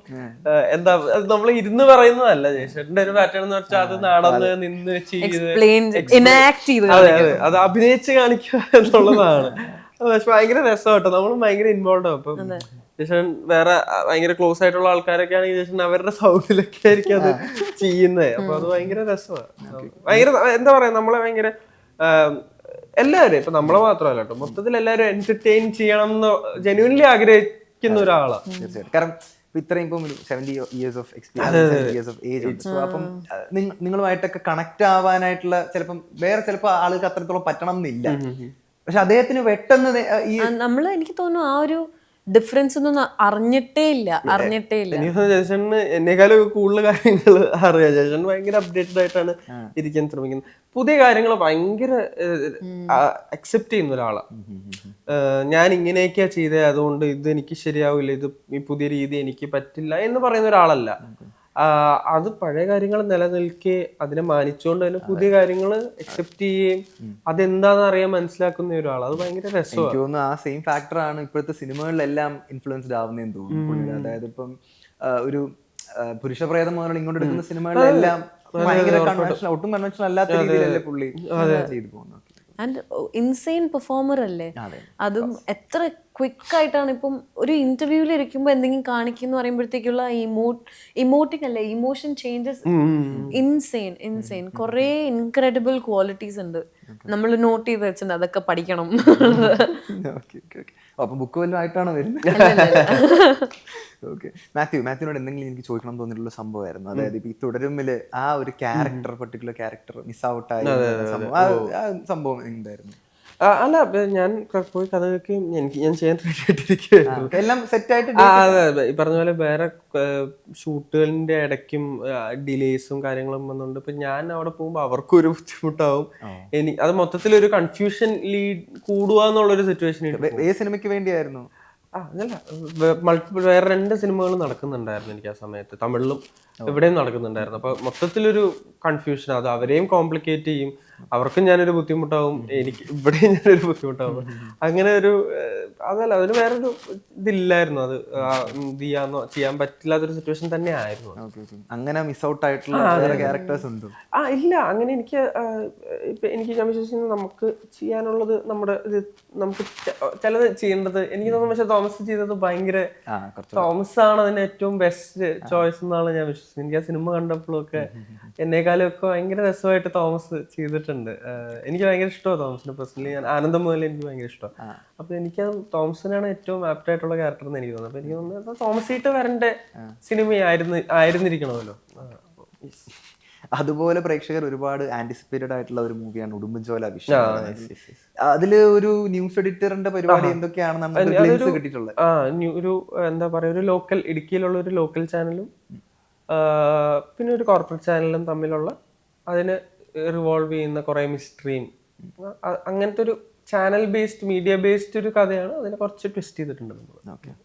എന്താ നമ്മൾ ഇരുന്ന് പറയുന്നതല്ല. ജയശേട്ടന്റെ ഒരു പാറ്റേൺ എന്ന് വെച്ചാൽ അത് നടന്ന് നിന്ന് ചെയ്ത് അതെ അതെ അത് അഭിനയിച്ച് കാണിക്കുക എന്നുള്ളതാണ്. പക്ഷെ ഭയങ്കര രസമാട്ടോ, നമ്മളും ഭയങ്കര ഇൻവോൾവ് ആവും. അപ്പം ജേഷൻ വേറെ ഭയങ്കര ക്ലോസ് ആയിട്ടുള്ള ആൾക്കാരൊക്കെ ആണെങ്കിൽ ജേഷൻ അവരുടെ സൗണ്ടിലൊക്കെ ആയിരിക്കും അത് ചെയ്യുന്നത്. അപ്പൊ അത് ഭയങ്കര രസമാണ്. ഭയങ്കര എന്താ പറയാ, നമ്മളെ ഭയങ്കര എല്ലാവരും ഇപ്പൊ നമ്മളെ മാത്രമല്ല കേട്ടോ, മൊത്തത്തിൽ എല്ലാവരും എന്റർടൈൻ ചെയ്യണം എന്ന് ജെന്യുവൻലി ആഗ്രഹിക്കുന്ന ഒരാളാണ്. തീർച്ചയായിട്ടും. കാരണം ഇത്രയും ഇപ്പം 70 years of experience, 70 years of age ഉണ്ട്. സോ അപ്പം നിങ്ങളുമായിട്ടൊക്കെ കണക്ട് ആവാനായിട്ടുള്ള ചിലപ്പോൾ ആൾക്ക് അത്രത്തോളം പറ്റണം എന്നില്ല. പക്ഷെ അദ്ദേഹത്തിന് പെട്ടെന്ന് ഈ എനിക്ക് തോന്നുന്നു ആ ഒരു ഡിഫറൻസ് ഒന്നും അറിഞ്ഞിട്ടേ ഇല്ല. എനിക്ക് ജേഷന് എന്നെക്കാളും കൂടുതൽ കാര്യങ്ങൾ അറിയാം. ജേഷൻ ഭയങ്കര അപ്ഡേറ്റഡ് ആയിട്ടാണ് ഇരിക്കാൻ ശ്രമിക്കുന്നത്. പുതിയ കാര്യങ്ങൾ ഭയങ്കര അക്സെപ്റ്റ് ചെയ്യുന്ന ഒരാളാണ്. ഞാൻ ഇങ്ങനെയൊക്കെയാ ചെയ്തത്, അതുകൊണ്ട് ഇത് എനിക്ക് ശരിയാവില്ല, ഇത് ഈ പുതിയ രീതി എനിക്ക് പറ്റില്ല എന്ന് പറയുന്ന ഒരാളല്ല. അത് പഴയ കാര്യങ്ങൾ നിലനിൽക്കെ അതിനെ മാനിച്ചുകൊണ്ട് തന്നെ പുതിയ കാര്യങ്ങൾ അക്സെപ്റ്റ് ചെയ്യുകയും അതെന്താണെന്ന് അറിയാൻ മനസ്സിലാക്കുന്ന ഒരാൾ. അത് ഭയങ്കര രസമാണ്. എനിക്ക് തോന്നുന്നു ആ സെയിം ഫാക്ടറാണ് ഇപ്പോഴത്തെ സിനിമകളിലെല്ലാം ഇൻഫ്ലുവൻസ്ഡ് ആവുന്നതെന്ന് തോന്നുന്നു. അതായത് ഇപ്പം ഒരു പുരുഷപ്രേതം മുതൽ ഇങ്ങോട്ട് എടുക്കുന്ന സിനിമകളിലെല്ലാം ഭയങ്കര കൺവെൻഷണൽ, ഒട്ടും കൺവെൻഷണൽ അല്ലാത്ത രീതിയിലല്ലേ പുള്ളി ചെയ്തു പോകുന്നത്. ആൻഡ് ഇൻസെയിൻ പെർഫോമർ അല്ലേ. അതും എത്ര ക്വിക്ക് ആയിട്ടാണ്. ഇപ്പം ഒരു ഇന്റർവ്യൂവിൽ ഇരിക്കുമ്പോൾ എന്തെങ്കിലും കാണിക്കുന്നു പറയുമ്പോഴത്തേക്കുള്ള ഇമോട്ടിങ് അല്ലേ, ഇമോഷൻ ചേഞ്ചസ് ഇൻസെയിൻ കുറേ ഇൻക്രെഡിബിൾ ക്വാളിറ്റീസ് ഉണ്ട്. നമ്മൾ നോട്ട് ചെയ്ത് വെച്ചിട്ടുണ്ട്, അതൊക്കെ പഠിക്കണം. അപ്പൊ ബുക്ക് വല്ലതും ആയിട്ടാണോ വരുന്നത്? ഓക്കെ. മാത്യുവിനോട് എന്തെങ്കിലും എനിക്ക് ചോദിക്കണം തോന്നിയിട്ടുള്ള സംഭവമായിരുന്നു. അതായത് ഇപ്പൊ ഈ തുടരുമ്പില് ആ ഒരു പർട്ടിക്കുലർ ക്യാരക്ടർ മിസ് ഔട്ട് ആയ സംഭവം എന്തായിരുന്നു? അല്ല ഞാൻ പോയി കഥ കേൾക്കുകയും ഞാൻ ചെയ്യാൻ റെഡി ആയിട്ടിരിക്കുകയായിരുന്നു. എല്ലാം സെറ്റ് ആയിട്ട്. അതെ, ഈ പറഞ്ഞ പോലെ വേറെ ഷൂട്ടുകളിന്റെ ഇടയ്ക്കും ഡിലേസും കാര്യങ്ങളും വന്നുകൊണ്ട് ഇപ്പൊ ഞാൻ അവിടെ പോകുമ്പോൾ അവർക്കും ഒരു ബുദ്ധിമുട്ടാവും. അത് മൊത്തത്തിൽ ഒരു കൺഫ്യൂഷൻ ലീഡ് കൂടുക എന്നുള്ളൊരു സിറ്റുവേഷൻ. ഏത് സിനിമയ്ക്ക് വേണ്ടിയായിരുന്നു? അതല്ല, മൾട്ടിപ്പിൾ വേറെ 2 സിനിമകൾ നടക്കുന്നുണ്ടായിരുന്നു എനിക്ക് ആ സമയത്ത്, തമിഴിലും ഇവിടെയും നടക്കുന്നുണ്ടായിരുന്നു. അപ്പൊ മൊത്തത്തിലൊരു കൺഫ്യൂഷൻ, അത് അവരെയും കോംപ്ലിക്കേറ്റ് ചെയ്യും, അവർക്കും ഞാനൊരു ബുദ്ധിമുട്ടാവും, എനിക്ക് ഇവിടെയും ഞാനൊരു ബുദ്ധിമുട്ടാവും. അങ്ങനെ ഒരു അതല്ല, അതിന് വേറൊരു ഇതില്ലായിരുന്നു. അത് ചെയ്യാൻ പറ്റില്ലാത്തൊരു സിറ്റുവേഷൻ തന്നെ ആയിരുന്നു. അങ്ങനെ മിസ് ഔട്ട് ആയിട്ടുള്ള ക്യാരക്ടേഴ്സ് ഉണ്ട്? ഇല്ല, അങ്ങനെ എനിക്ക് ഞാൻ വിശ്വസിക്കുന്നത് നമുക്ക് ചെയ്യാനുള്ളത് നമുക്ക് ചിലത് ചെയ്യേണ്ടത് എനിക്ക് തോന്നുന്നു. പക്ഷെ തോമസ് ചെയ്തത് ഭയങ്കര, തോമസ് ആണ് അതിന് ഏറ്റവും ബെസ്റ്റ് ചോയ്സ് എന്നാണ് ഞാൻ വിശ്വസിക്കുന്നത്. എനിക്ക് ആ സിനിമ കണ്ടപ്പോഴൊക്കെ എന്നെക്കാളും ഒക്കെ ഭയങ്കര രസമായിട്ട് തോമസ് ചെയ്തിട്ടുണ്ട്. എനിക്ക് ഭയങ്കര ഇഷ്ടമാണ് തോമസിനെ പേഴ്സണലി. ഞാൻ ആനന്ദം മുതൽ എനിക്ക് ഭയങ്കര ഇഷ്ടമാണ്. അപ്പൊ എനിക്ക് തോമസിനാണ് ഏറ്റവും ആപ്റ്റ് ആയിട്ടുള്ള ക്യാരക്ടർ എന്ന് എനിക്ക് തോന്നുന്നത്. അപ്പൊ എനിക്ക് തോന്നുന്നത് തോമസ് ആയിട്ട് വരേണ്ട ആയിരുന്നിരിക്കണമല്ലോ. അതുപോലെ പ്രേക്ഷകർ ഒരുപാട് ആന്റിസിപ്പേറ്റഡ് ആയിട്ടുള്ള ഒരു മൂവിയാണ് ഉടുമ്പൻചോല വിഷയം. അതില് ഒരു ന്യൂസ് എഡിറ്ററിന്റെ പരിപാടി എന്തൊക്കെയാണെന്നാണ് കിട്ടിയിട്ടുള്ളത്. ഒരു എന്താ പറയാ, ഒരു ലോക്കൽ ഇടുക്കിയിലുള്ള ഒരു ലോക്കൽ ചാനലും പിന്നെ ഒരു കോർപ്പറേറ്റ് ചാനലും തമ്മിലുള്ള അതിന് റിവോൾവ് ചെയ്യുന്ന കുറെ മിസ്റ്ററിയും അങ്ങനത്തെ ഒരു ചാനൽ ബേസ്ഡ് മീഡിയ ബേസ്ഡ് ഒരു കഥയാണ്. അതിനെ കുറച്ച് ട്വിസ്റ്റ് ചെയ്തിട്ടുണ്ട് നമ്മൾ.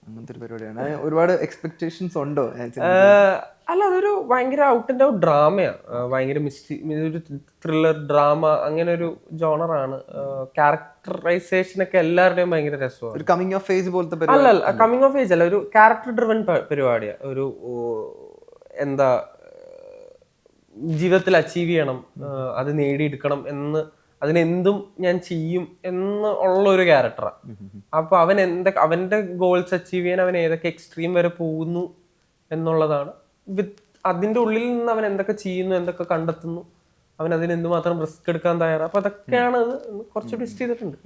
അങ്ങനത്തെ ഒരു പരിപാടിയാണ്. ഒരുപാട് എക്സ്പെക്ടേഷൻസ് ഉണ്ടോ? അല്ല, അതൊരു ഭയങ്കര ഔട്ട് ആൻഡ് ഔട്ട് ഡ്രാമയാണ്. ഭയങ്കര ഒരു ത്രില്ലർ ഡ്രാമ അങ്ങനെ ഒരു ജോണറാണ്. ക്യാരക്ടറൈസേഷൻ ഒക്കെ എല്ലാവരുടെയും ഭയങ്കര രസമാണ്. ഒരു കമ്മിങ് ഓഫ് ഏജ് പോലത്തെ അല്ല, കമ്മിങ് ഓഫ് ഏജ് അല്ല, ഒരു ക്യാരക്ടർ ഡ്രിവൻ പരിപാടിയാണ്. ഒരു എന്താ, ജീവിതത്തിൽ അച്ചീവ് ചെയ്യണം, അത് നേടിയെടുക്കണം എന്ന്, അതിനെന്തും ഞാൻ ചെയ്യും എന്ന് ഉള്ള ഒരു ക്യാരക്ടറാണ്. അപ്പൊ അവന്റെ ഗോൾസ് അച്ചീവ് ചെയ്യാൻ അവൻ ഏതൊക്കെ എക്സ്ട്രീം വരെ പോകുന്നു എന്നുള്ളതാണ്. അതിന്റെ ഉള്ളിൽ നിന്ന് അവൻ എന്തൊക്കെ ചെയ്യുന്നു, എന്തൊക്കെ കണ്ടെത്തുന്നു, അവൻ അതിന് എന്തുമാത്രം റിസ്ക് എടുക്കാൻ തയ്യാറാണ്. അപ്പൊ അതൊക്കെയാണ് അത് കുറച്ച് ട്വിസ്റ്റ് ചെയ്തിട്ടുണ്ട്.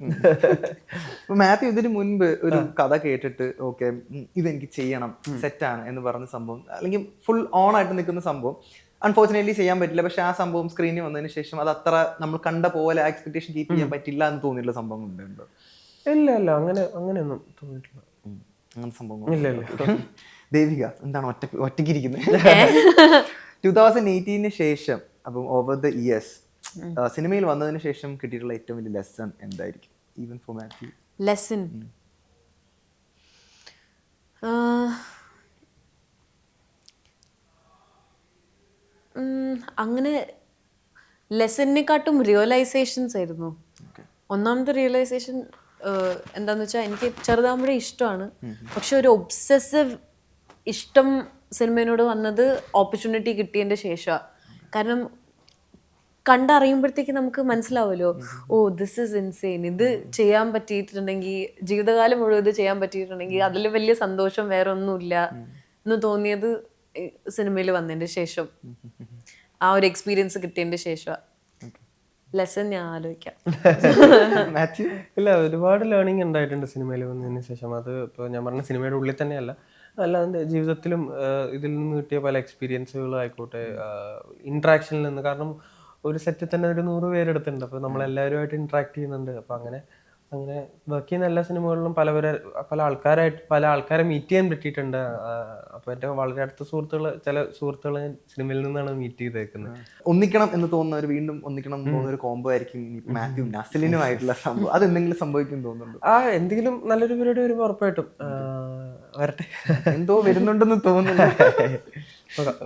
മാത്യു ഇതിന് മുൻപ് ഒരു കഥ കേട്ടിട്ട് ഓക്കെ ഇതെനിക്ക് ചെയ്യണം, സെറ്റാണ് എന്ന് പറഞ്ഞ സംഭവം, അല്ലെങ്കിൽ ഫുൾ ഓൺ ആയിട്ട് നിൽക്കുന്ന സംഭവം അൺഫോർച്ചുനേറ്റ്ലി ചെയ്യാൻ പറ്റില്ല, പക്ഷെ ആ സംഭവം സ്ക്രീനിൽ വന്നതിന് ശേഷം അത് അത്ര നമ്മൾ കണ്ട പോലെ എക്സ്പെക്ടേഷൻ കീപ്പ് ചെയ്യാൻ പറ്റില്ല എന്ന് തോന്നിയിട്ടുള്ള സംഭവം ഉണ്ടോ? ഇല്ല, അങ്ങനെയൊന്നും തോന്നിയിട്ടില്ല. അങ്ങനെ സംഭവം ഇല്ല. ദേവിക എന്താണ് ഒറ്റയ്ക്കിരിക്കുന്നത്? 2018 ശേഷം, അപ്പം ഓവർ ദ ഇയേഴ്സ് സിനിമയിൽ വന്നതിന് ശേഷം കിട്ടിയിട്ടുള്ള ഏറ്റവും വലിയ ലെസൺ എന്തായിരിക്കും? Even for Mathew. ലെസൺ അങ്ങനെ ലെസണിനെക്കാട്ടും റിയലൈസേഷൻസ് ആയിരുന്നു. ഒന്നാമത്തെ റിയലൈസേഷൻ എന്താന്ന് വെച്ചാൽ എനിക്ക് ചെറുതാകുമ്പോഴേ ഇഷ്ടമാണ്, പക്ഷെ ഒരു ഒബ്സസീവ് ഇഷ്ടം സിനിമയോട് വന്നത് ഓപ്പർച്യൂണിറ്റി കിട്ടിയതിൻ്റെ ശേഷമാണ്. കാരണം കണ്ടറിയുമ്പോഴത്തേക്ക് നമുക്ക് മനസ്സിലാവുമല്ലോ, ഓ ദിസ് ഈസ് ഇൻസെയിൻ, ഇത് ചെയ്യാൻ പറ്റിയിട്ടുണ്ടെങ്കിൽ, ജീവിതകാലം മുഴുവൻ ഇത് ചെയ്യാൻ പറ്റിയിട്ടുണ്ടെങ്കിൽ അതിൽ വലിയ സന്തോഷം വേറെ ഒന്നുമില്ല എന്ന് തോന്നിയത് സിനിമയിൽ വന്നതിൻ്റെ ശേഷം, ആ ഒരു എക്സ്പീരിയൻസ് കിട്ടിയതിൻ്റെ ശേഷമാണ്. ലെസൺ ഞാൻ ആലോചിക്കാം. ഇല്ല, ഒരുപാട് ലേണിംഗ് ഉണ്ടായിട്ടുണ്ട് സിനിമയിൽ വന്നതിന് ശേഷം. അത് ഇപ്പോൾ ഞാൻ പറഞ്ഞ സിനിമയുടെ ഉള്ളിൽ തന്നെയല്ല, അല്ലാതെ ജീവിതത്തിലും ഇതിൽ നിന്ന് കിട്ടിയ പല എക്സ്പീരിയൻസുകളായിക്കോട്ടെ, ഇൻട്രാക്ഷനിൽ നിന്ന്. കാരണം ഒരു സെറ്റിൽ തന്നെ ഒരു 100 പേരെടുത്തിട്ടുണ്ട്, അപ്പോൾ നമ്മളെല്ലാവരുമായിട്ട് ഇൻട്രാക്ട് ചെയ്യുന്നുണ്ട്. അപ്പോൾ അങ്ങനെ വർക്ക് ചെയ്യുന്ന എല്ലാ സിനിമകളിലും പല ആൾക്കാരെ മീറ്റ് ചെയ്യാൻ പറ്റിയിട്ടുണ്ട്. അപ്പോൾ എൻ്റെ വളരെ അടുത്ത ചില സുഹൃത്തുക്കൾ സിനിമയിൽ നിന്നാണ് മീറ്റ് ചെയ്തേക്കുന്നത്. ഒന്നിക്കണം എന്ന് തോന്നുന്ന വീണ്ടും ഒന്നിക്കണം എന്ന് തോന്നുന്ന ഒരു കോംബോ ആയിരിക്കും മാത്യു നസ്ലിനുമായിട്ടുള്ള സംഭവം. അതെന്തെങ്കിലും സംഭവിക്കും തോന്നുന്നുണ്ടോ? എന്തെങ്കിലും നല്ലൊരു പരിപാടി വരുമ്പോൾ ഉറപ്പായിട്ടും വരട്ടെ. എന്തോ വരുന്നുണ്ടെന്ന് തോന്നുന്നില്ല.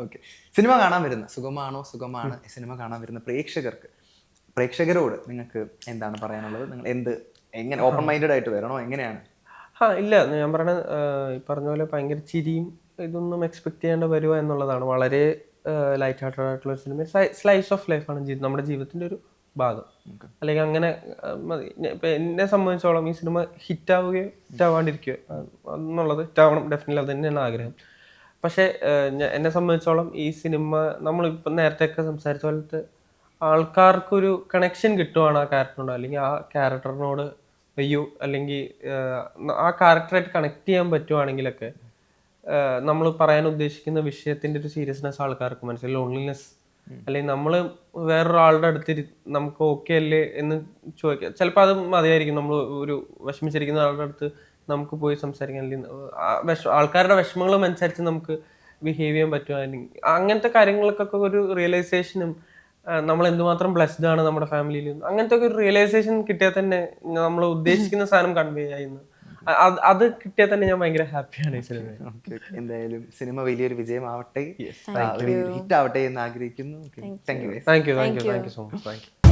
ഓക്കെ, സിനിമ കാണാൻ വരുന്ന സുഖമാണ് സിനിമ കാണാൻ വരുന്ന പ്രേക്ഷകരോട് നിങ്ങൾക്ക് എന്താണ് പറയാനുള്ളത്? നിങ്ങൾ എങ്ങനെ ഓപ്പൺ മൈൻഡഡ് ആയിട്ട് വരണോ, എങ്ങനെയാണ്? ഇല്ല, ഞാൻ പറഞ്ഞ പോലെ ഭയങ്കര ചിരിയും ഇതൊന്നും എക്സ്പെക്ട് ചെയ്യാണ്ട് വരിക എന്നുള്ളതാണ്. വളരെ ലൈറ്റ് ഹാർട്ടഡ് ആയിട്ടുള്ള ഒരു സിനിമ, സ്ലൈസ് ഓഫ് ലൈഫാണ് നമ്മുടെ ജീവിതത്തിന്റെ ഒരു ഭാഗം. അല്ലെങ്കിൽ അങ്ങനെ മതി. ഇപ്പം എന്നെ സംബന്ധിച്ചോളം ഈ സിനിമ ഹിറ്റാവാണ്ടിരിക്കുകയോ എന്നുള്ളത്, ഹിറ്റാവണം ഡെഫിനറ്റ്ലി, അത് തന്നെയാണ് ആഗ്രഹം. പക്ഷേ എന്നെ സംബന്ധിച്ചോളം ഈ സിനിമ നമ്മളിപ്പം നേരത്തെയൊക്കെ സംസാരിച്ച പോലത്തെ ആൾക്കാർക്കൊരു കണക്ഷൻ കിട്ടുവാണ് ആ ക്യാരക്ടറിനോട്, അല്ലെങ്കിൽ ആ ക്യാരക്ടറിനോട് അല്ലെങ്കിൽ ആ ക്യാരക്ടറായിട്ട് കണക്ട് ചെയ്യാൻ പറ്റുവാണെങ്കിലൊക്കെ നമ്മൾ പറയാൻ ഉദ്ദേശിക്കുന്ന വിഷയത്തിന്റെ ഒരു സീരിയസ്നെസ് ആൾക്കാർക്ക് മനസ്സിലായി. ലോൺലിനെസ്, അല്ലെങ്കിൽ നമ്മൾ വേറൊരാളുടെ അടുത്ത് നമുക്ക് ഓക്കെ അല്ലേ എന്ന് ചോദിക്കുക. ചിലപ്പോൾ അത് മതിയായിരിക്കും. നമ്മൾ ഒരു വിഷമിച്ചിരിക്കുന്ന ആളുടെ അടുത്ത് നമുക്ക് പോയി സംസാരിക്കാൻ, അല്ലെങ്കിൽ ആൾക്കാരുടെ വിഷമങ്ങൾ അനുസരിച്ച് നമുക്ക് ബിഹേവ് ചെയ്യാൻ പറ്റുവാണെങ്കിൽ, അങ്ങനത്തെ കാര്യങ്ങൾക്കൊക്കെ ഒരു റിയലൈസേഷനും നമ്മൾ എന്തുമാത്രം ബ്ലെസ്ഡ് ആണ് നമ്മുടെ ഫാമിലിയിൽ, അങ്ങനത്തെ ഒക്കെ ഒരു റിയലൈസേഷൻ കിട്ടിയാൽ തന്നെ നമ്മൾ ഉദ്ദേശിക്കുന്ന സാധനം കൺവേ ചെയ്യുന്നു. അത് കിട്ടിയാൽ തന്നെ ഞാൻ ഭയങ്കര ഹാപ്പിയാണ് ഈ സിനിമ. എന്തായാലും സിനിമ വലിയൊരു വിജയമാവട്ടെ, ഹിറ്റ് ആവട്ടെ എന്ന് ആഗ്രഹിക്കുന്നു. Thank you so much. Thank you.